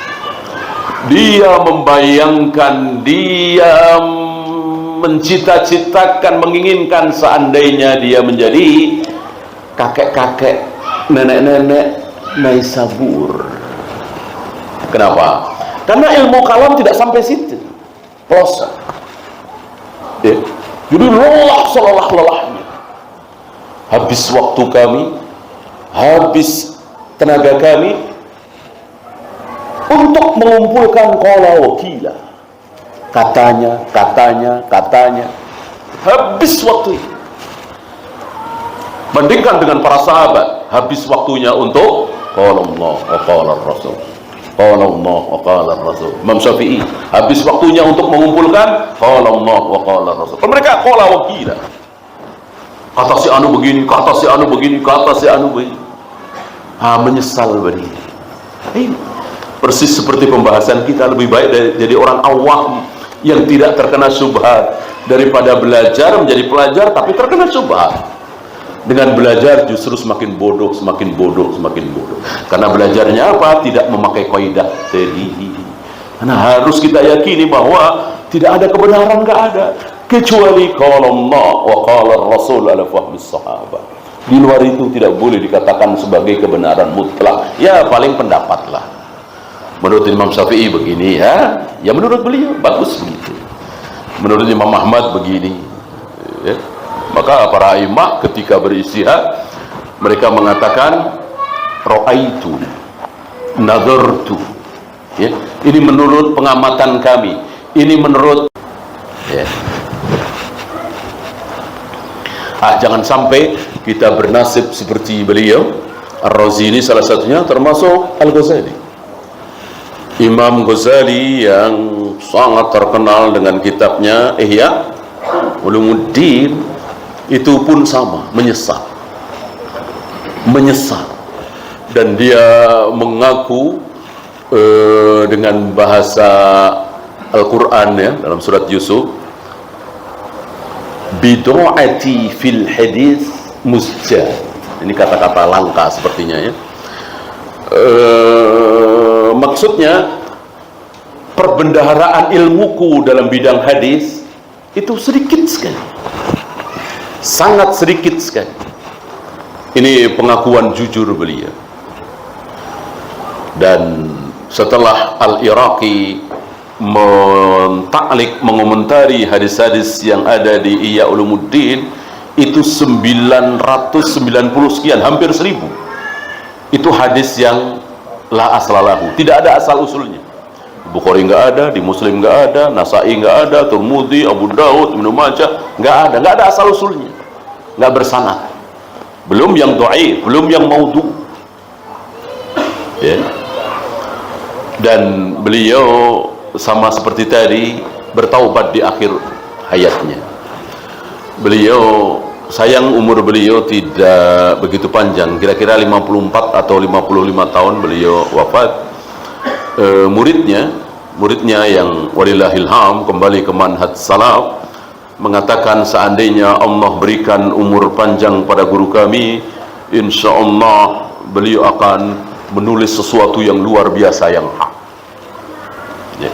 Dia membayangkan, dia mencita-citakan, menginginkan seandainya dia menjadi kakek-kakek, nenek-nenek Naisabur. Kenapa? Karena ilmu kalam tidak sampai situ, pelosok. Ya. Jadi lelah selelah-lelahnya. habis waktu kami, habis tenaga kami untuk mengumpulkan qala wa qila. Katanya, habis waktu itu. Bandingkan dengan para sahabat, habis waktunya untuk qala Allah wa qala Rasul. Qala Allah wa qala Rasul. Imam Syafi'i, habis waktunya untuk mengumpulkan qala Allah wa qala Rasul. Mereka qala wa qila. Kata si anu begini, kata si anu begini, kata si anu begini. Menyesal begini. Persis seperti pembahasan kita, lebih baik jadi orang awam yang tidak terkena syubhat daripada belajar menjadi pelajar tapi terkena syubhat. Dengan belajar justru semakin bodoh. Karena belajarnya apa? Tidak memakai kaidah tadi. Karena harus kita yakini bahwa tidak ada kebenaran, nggak ada, kecuali qala Allah wa qala Rasul ala fahmi sahabat. Di luar itu tidak boleh dikatakan sebagai kebenaran mutlak. Ya paling pendapat lah. Menurut Imam Syafi'i begini ya, ya menurut beliau bagus begitu. Menurut Imam Ahmad begini. Ya. Maka para imam ketika beristihad mereka mengatakan ra'aitu, nazartu. Ya. Ini menurut pengamatan kami. Ini menurut ya. Jangan sampai kita bernasib seperti beliau. Ar-Razi ini salah satunya, termasuk Al-Ghazali. Imam Ghazali yang sangat terkenal dengan kitabnya Ihya Ulumuddin, itu pun sama, menyesal, dan dia mengaku dengan bahasa Al-Quran ya, dalam surat Yusuf, bidu'ati fil hadis musjad. Ini kata-kata langka sepertinya ya. Maksudnya perbendaharaan ilmuku dalam bidang hadis itu sedikit sekali, sangat sedikit sekali. Ini pengakuan jujur beliau. Dan setelah Al-Iraqi mentaklik, mengomentari hadis-hadis yang ada di Ihya Ulumuddin, itu 990 sekian, hampir 1000. Itu hadis yang la aslalahu, tidak ada asal usulnya. Bukhari nggak ada, di Muslim nggak ada, Nasai nggak ada, Tirmidzi, Abu Daud, Ibnu Majah nggak ada asal usulnya, nggak bersanad. Belum yang dhaif, belum yang maudhu. Ya. Dan beliau sama seperti tadi bertaubat di akhir hayatnya. Beliau sayang umur beliau tidak begitu panjang, kira-kira 54 atau 55 tahun beliau wafat. Muridnya yang walillahil ham kembali ke manhaj salaf mengatakan, seandainya Allah berikan umur panjang pada guru kami, insya Allah beliau akan menulis sesuatu yang luar biasa, yang hak. Ya.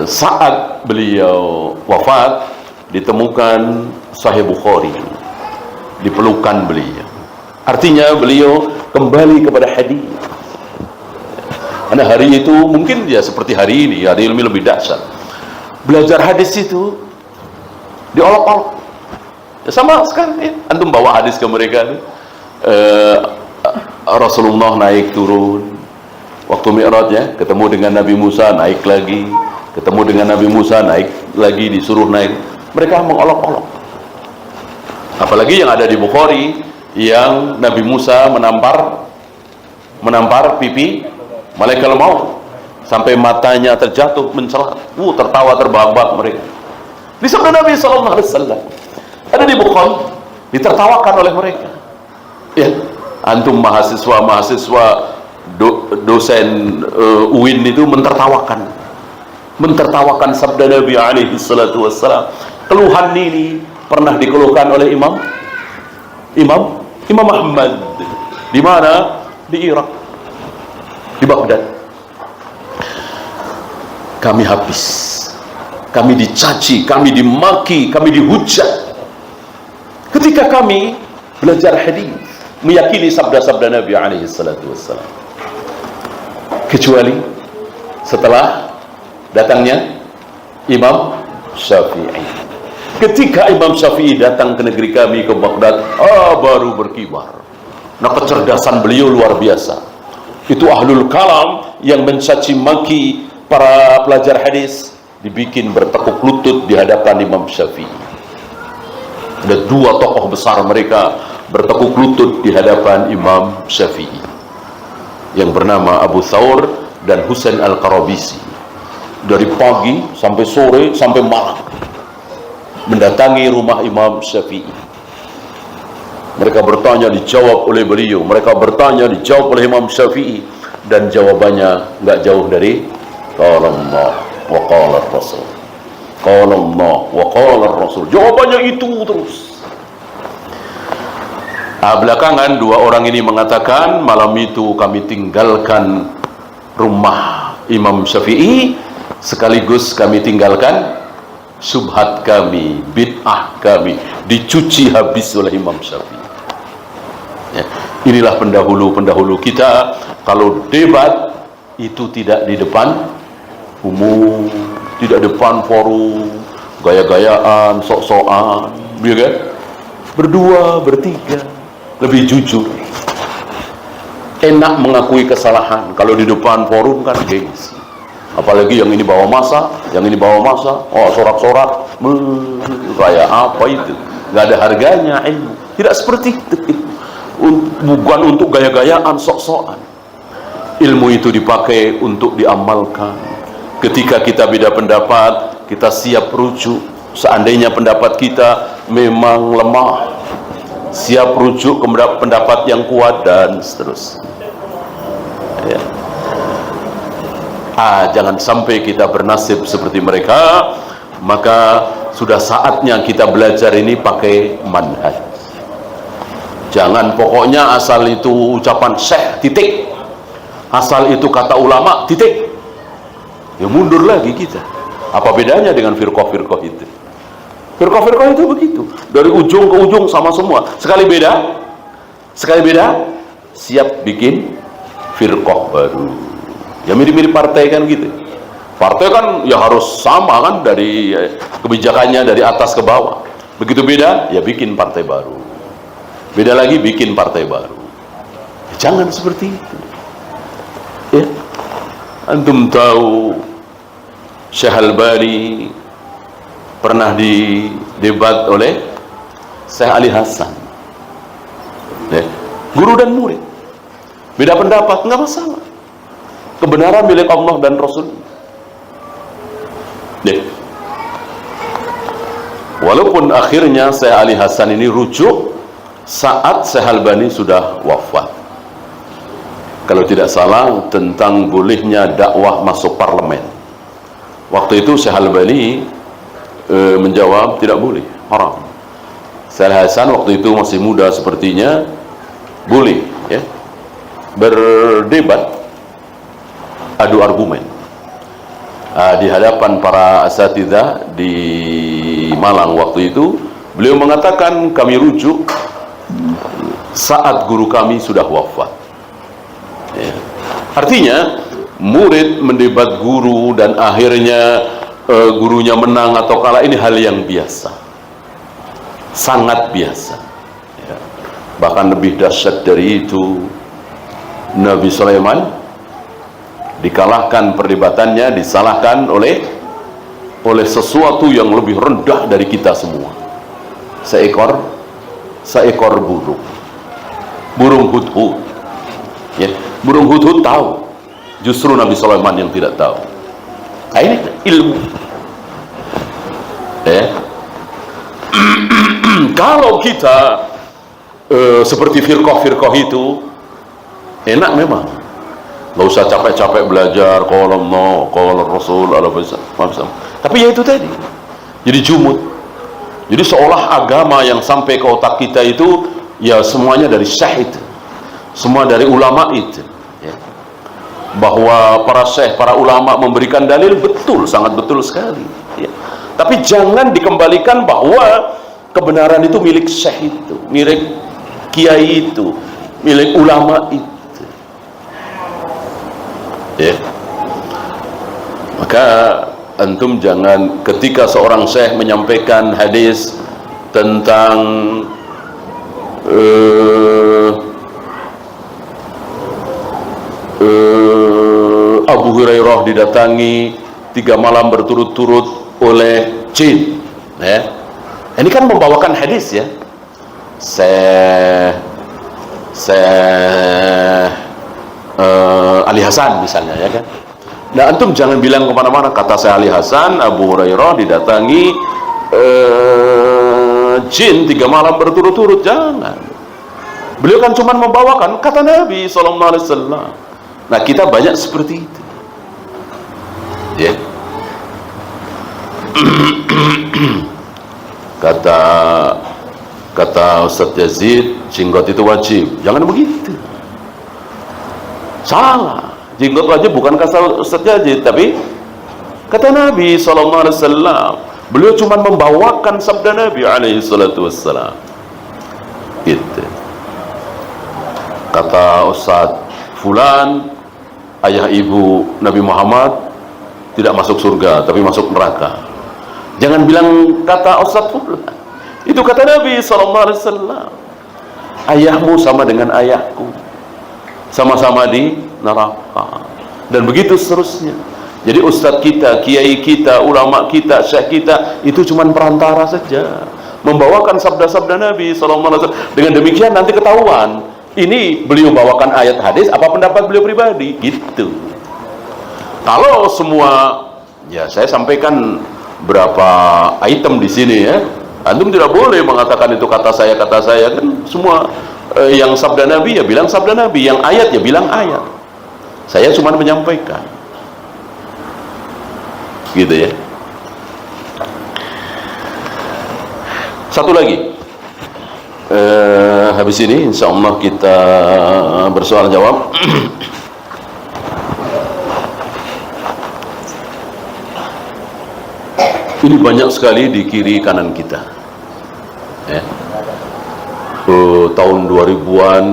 Saat beliau wafat ditemukan Sahih Bukhari di pelukan beliau. Artinya beliau kembali kepada hadis. Karena hari itu mungkin ya seperti hari ini, hari ilmi lebih dahsyat. Belajar hadis itu diolok-olok. Ya sama sekarang ya. Antum bawa hadis ke mereka. Rasulullah naik turun. Waktu Mi'raj ya, ketemu dengan Nabi Musa, naik lagi. Ketemu dengan Nabi Musa, naik lagi, disuruh naik. Mereka mengolok-olok. Apalagi yang ada di Bukhari, yang Nabi Musa menampar pipi malaikat maut sampai matanya terjatuh mencelat. Tertawa terbahak-bahak mereka. Di sabda Nabi SAW ada di Bukhari, ditertawakan oleh mereka. Ya, antum mahasiswa dosen UIN itu mentertawakan sabda Nabi alaihi salatu wassalam. Keluhan ini pernah dikeluhkan oleh Imam Ahmad. Di mana? Di Irak, di Baghdad. Kami habis, kami dicaci, kami dimaki, kami dihujat ketika kami belajar hadis, meyakini sabda-sabda Nabi alaihi salatu wassalam. Kecuali setelah datangnya Imam Syafi'i. Ketika Imam Syafi'i datang ke negeri kami, ke Baghdad, baru berkibar. Nah, kecerdasan beliau luar biasa. Itu ahlul kalam yang mencaci maki para pelajar hadis dibikin bertekuk lutut di hadapan Imam Syafi'i. Ada dua tokoh besar mereka bertekuk lutut di hadapan Imam Syafi'i, yang bernama Abu Thawr dan Husain Al-Qarabisi. Dari pagi sampai sore sampai malam mendatangi rumah Imam Syafi'i. Mereka bertanya, dijawab oleh beliau. Mereka bertanya, dijawab oleh Imam Syafi'i. Dan jawabannya nggak jauh dari qala Allah wa qala Rasul. Qala Allah wa qala Rasul. Jawabannya itu terus. Belakangan dua orang ini mengatakan, malam itu kami tinggalkan rumah Imam Syafi'i, sekaligus kami tinggalkan syubhat kami, bid'ah kami, dicuci habis oleh Imam Syafi'i. Ya, inilah pendahulu-pendahulu kita. Kalau debat itu tidak di depan umum, tidak depan forum, gaya-gayaan, sok-sokan, ya kan? Berdua, bertiga, lebih jujur. Enak mengakui kesalahan. Kalau di depan forum kan gengsi. Apalagi yang ini bawa masa, yang ini bawa masa, sorak-sorak, kayak apa itu? Nggak ada harganya ilmu. Tidak seperti itu. Bukan untuk gaya-gayaan, sok-sokan. Ilmu itu dipakai untuk diamalkan. Ketika kita beda pendapat, kita siap rujuk. Seandainya pendapat kita memang lemah, siap rujuk ke pendapat yang kuat, dan seterusnya. Ya. Jangan sampai kita bernasib seperti mereka. Maka sudah saatnya kita belajar ini pakai manhaj. Jangan pokoknya asal itu ucapan syekh, titik. Asal itu kata ulama, titik. Ya mundur lagi kita. Apa bedanya dengan firqah-firqah itu? Firqah-firqah itu begitu, dari ujung ke ujung sama semua. Sekali beda, siap bikin firqah baru. Ya mirip-mirip partai kan gitu. Partai kan ya harus sama kan, dari kebijakannya dari atas ke bawah. Begitu beda, ya bikin partai baru. Beda lagi, bikin partai baru. Jangan seperti itu. Ya, antum tahu Syekh Albani pernah didebat oleh Syekh Ali Hasan. Ya, guru dan murid. Beda pendapat, nggak masalah. Kebenaran milik Allah dan Rasul. Walaupun akhirnya Syekh Ali Hasan ini rujuk saat Syekh Albani sudah wafat. Kalau tidak salah, tentang bolehnya dakwah masuk parlemen. Waktu itu Syekh Albani menjawab tidak boleh, haram. Syekh Ali Hasan waktu itu masih muda sepertinya, boleh ya berdebat, adu argumen di hadapan para asatidzah di Malang waktu itu. Beliau mengatakan, kami rujuk saat guru kami sudah wafat. Ya. Artinya murid mendebat guru dan akhirnya gurunya menang atau kalah, ini hal yang biasa, sangat biasa ya. Bahkan lebih dahsyat dari itu, Nabi Sulaiman dikalahkan perdebatannya, disalahkan oleh sesuatu yang lebih rendah dari kita semua. Seekor burung hudhud ya. Burung hudhud tahu, justru Nabi Sulaiman yang tidak tahu. Nah, ini ilmu ya. Kalau kita seperti firqah-firqah itu, enak memang, nggak usah capek-capek belajar qala Allah, qala Rasul, tapi ya itu tadi, jadi jumud. Jadi seolah agama yang sampai ke otak kita itu ya semuanya dari syekh itu, semua dari ulama itu ya. Bahwa para syekh, para ulama memberikan dalil, betul, sangat betul sekali ya. Tapi jangan dikembalikan bahwa kebenaran itu milik syekh itu, milik kiai itu, milik ulama itu ya. Maka antum jangan ketika seorang syekh menyampaikan hadis tentang Abu Hurairah didatangi 3 malam berturut-turut oleh jin, ya. Ini kan membawakan hadis, ya. Ali Hasan misalnya, ya kan. Nah, antum jangan bilang kemana-mana kata saya Ali Hasan, Abu Hurairah didatangi jin 3 malam berturut-turut. Jangan. Beliau kan cuma membawakan kata Nabi SAW. Nah, kita banyak seperti itu, ya. kata Ustaz Yazid, jenggot itu wajib. Jangan begitu, salah. Jenggot wajib bukan kata Ustaz Yazid, tapi kata Nabi SAW. Beliau cuma membawakan sabda Nabi SAW. Gitu. Kata Ustaz Fulan, ayah ibu Nabi Muhammad tidak masuk surga tapi masuk neraka. Jangan bilang kata Ustaz Fulan, itu kata Nabi SAW. Ayahmu sama dengan ayahku, sama-sama di neraka, dan begitu seterusnya. Jadi ustadz kita, kiai kita, ulama kita, syekh kita itu cuma perantara saja, membawakan sabda-sabda Nabi SAW. Dengan demikian nanti ketahuan ini beliau bawakan ayat hadis apa pendapat beliau pribadi, gitu. Kalau semua, ya saya sampaikan berapa item di sini, ya. Antum tidak boleh mengatakan itu kata saya kan. Semua yang sabda Nabi ya bilang sabda Nabi, yang ayat ya bilang ayat. Saya cuma menyampaikan, gitu, ya. Satu lagi, habis ini insya Allah kita bersoal jawab. Ini banyak sekali di kiri kanan kita, ya. Tahun 2000-an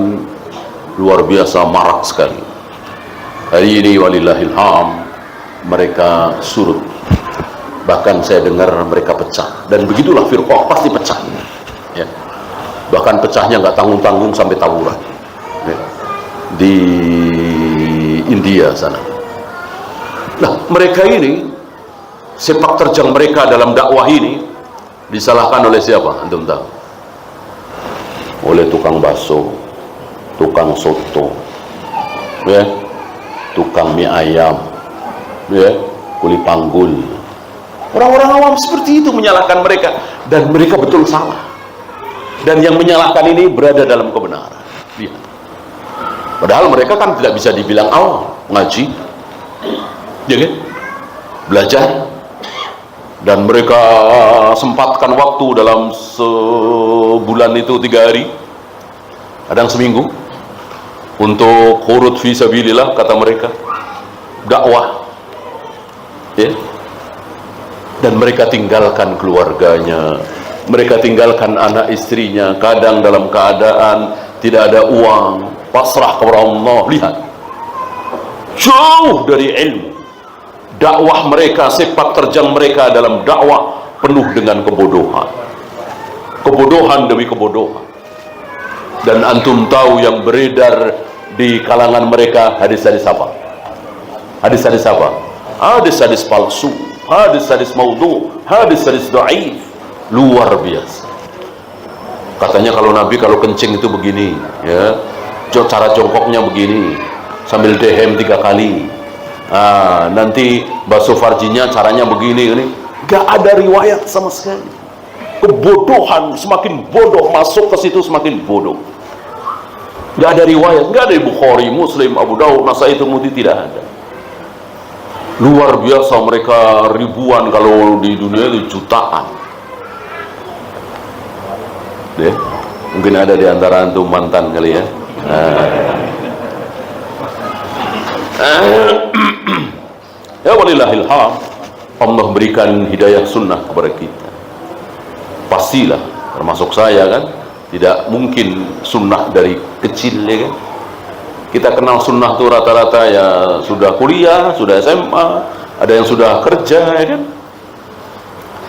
luar biasa marak sekali. Hari ini walillahilham mereka surut, bahkan saya dengar mereka pecah, dan begitulah firqah pasti pecah, ya. Bahkan pecahnya nggak tanggung-tanggung sampai tawuran, ya, di India sana. Nah, mereka ini, sepak terjang mereka dalam dakwah ini disalahkan oleh siapa? Antum tahu? Oleh tukang bakso, tukang soto, ya, tukang mie ayam, ya, kuli panggul. Orang-orang awam seperti itu menyalahkan mereka, dan mereka betul salah. Dan yang menyalahkan ini berada dalam kebenaran. Lihat. Padahal mereka kan tidak bisa dibilang awam, ngaji, ya kan? Belajar. Dan mereka sempatkan waktu dalam sebulan itu 3 hari, kadang seminggu, untuk khurud fi sabilillah, kata mereka, dakwah, ya. Dan mereka tinggalkan keluarganya, mereka tinggalkan anak istrinya, kadang dalam keadaan tidak ada uang, pasrah kepada Allah. Lihat, jauh dari ilmu. Dakwah mereka, sepak terjang mereka dalam dakwah penuh dengan kebodohan, kebodohan demi kebodohan. Dan antum tahu yang beredar di kalangan mereka hadis-hadis apa? Hadis-hadis apa? Hadis-hadis palsu, hadis-hadis maudhu, hadis-hadis dhaif. Luar biasa. Katanya kalau Nabi kalau kencing itu begini, ya, cara jongkoknya begini, sambil dehem 3 kali. Nanti basuh farjinya caranya begini, ini gak ada riwayat sama sekali. Kebodohan, semakin bodoh masuk ke situ semakin bodoh. Gak ada riwayat, gak ada di Bukhari, Muslim, Abu Daud, Nasai, Tirmidzi, tidak ada. Luar biasa mereka, ribuan, kalau di dunia itu jutaan. Deh, mungkin ada di antara antum mantan kali, ya. Ya walillahilham, Allah berikan hidayah sunnah kepada kita. Pastilah, termasuk saya kan, tidak mungkin sunnah dari kecil, ya kan. Kita kenal sunnah tuh rata-rata ya sudah kuliah, sudah SMA, ada yang sudah kerja, ya kan?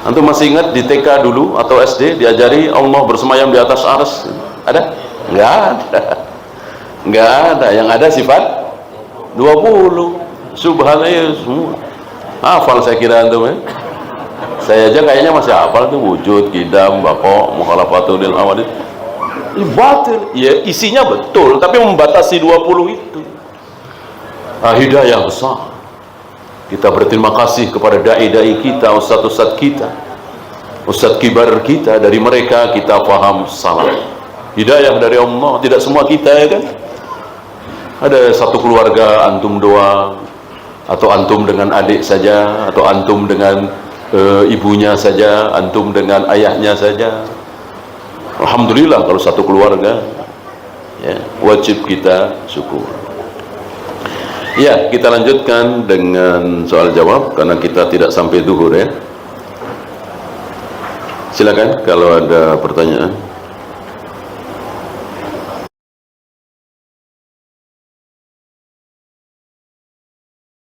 Antum masih ingat di TK dulu atau SD diajari Allah bersemayam di atas arsy? Ada? Nggak ada. Nggak ada. Yang ada sifat 20. Subhanallah semua. Hafal saya kira antum, ya? Saya aja kayaknya masih hafal tuh, wujud, qidam, baqa, mukhalafatul lil awadid. Batil. Ya isinya betul, tapi membatasi 20 itu. Hidayah besar. Kita berterima kasih kepada dai-dai kita, ustaz-ustaz kita, ustaz kibar kita. Dari mereka kita paham salah. Hidayah dari Allah, tidak semua kita, ya kan? Ada satu keluarga antum doang, atau antum dengan adik saja, atau antum dengan ibunya saja, antum dengan ayahnya saja. Alhamdulillah kalau satu keluarga, ya, wajib kita syukur. Ya, kita lanjutkan dengan soal jawab karena kita tidak sampai zuhur, ya. Silakan kalau ada pertanyaan.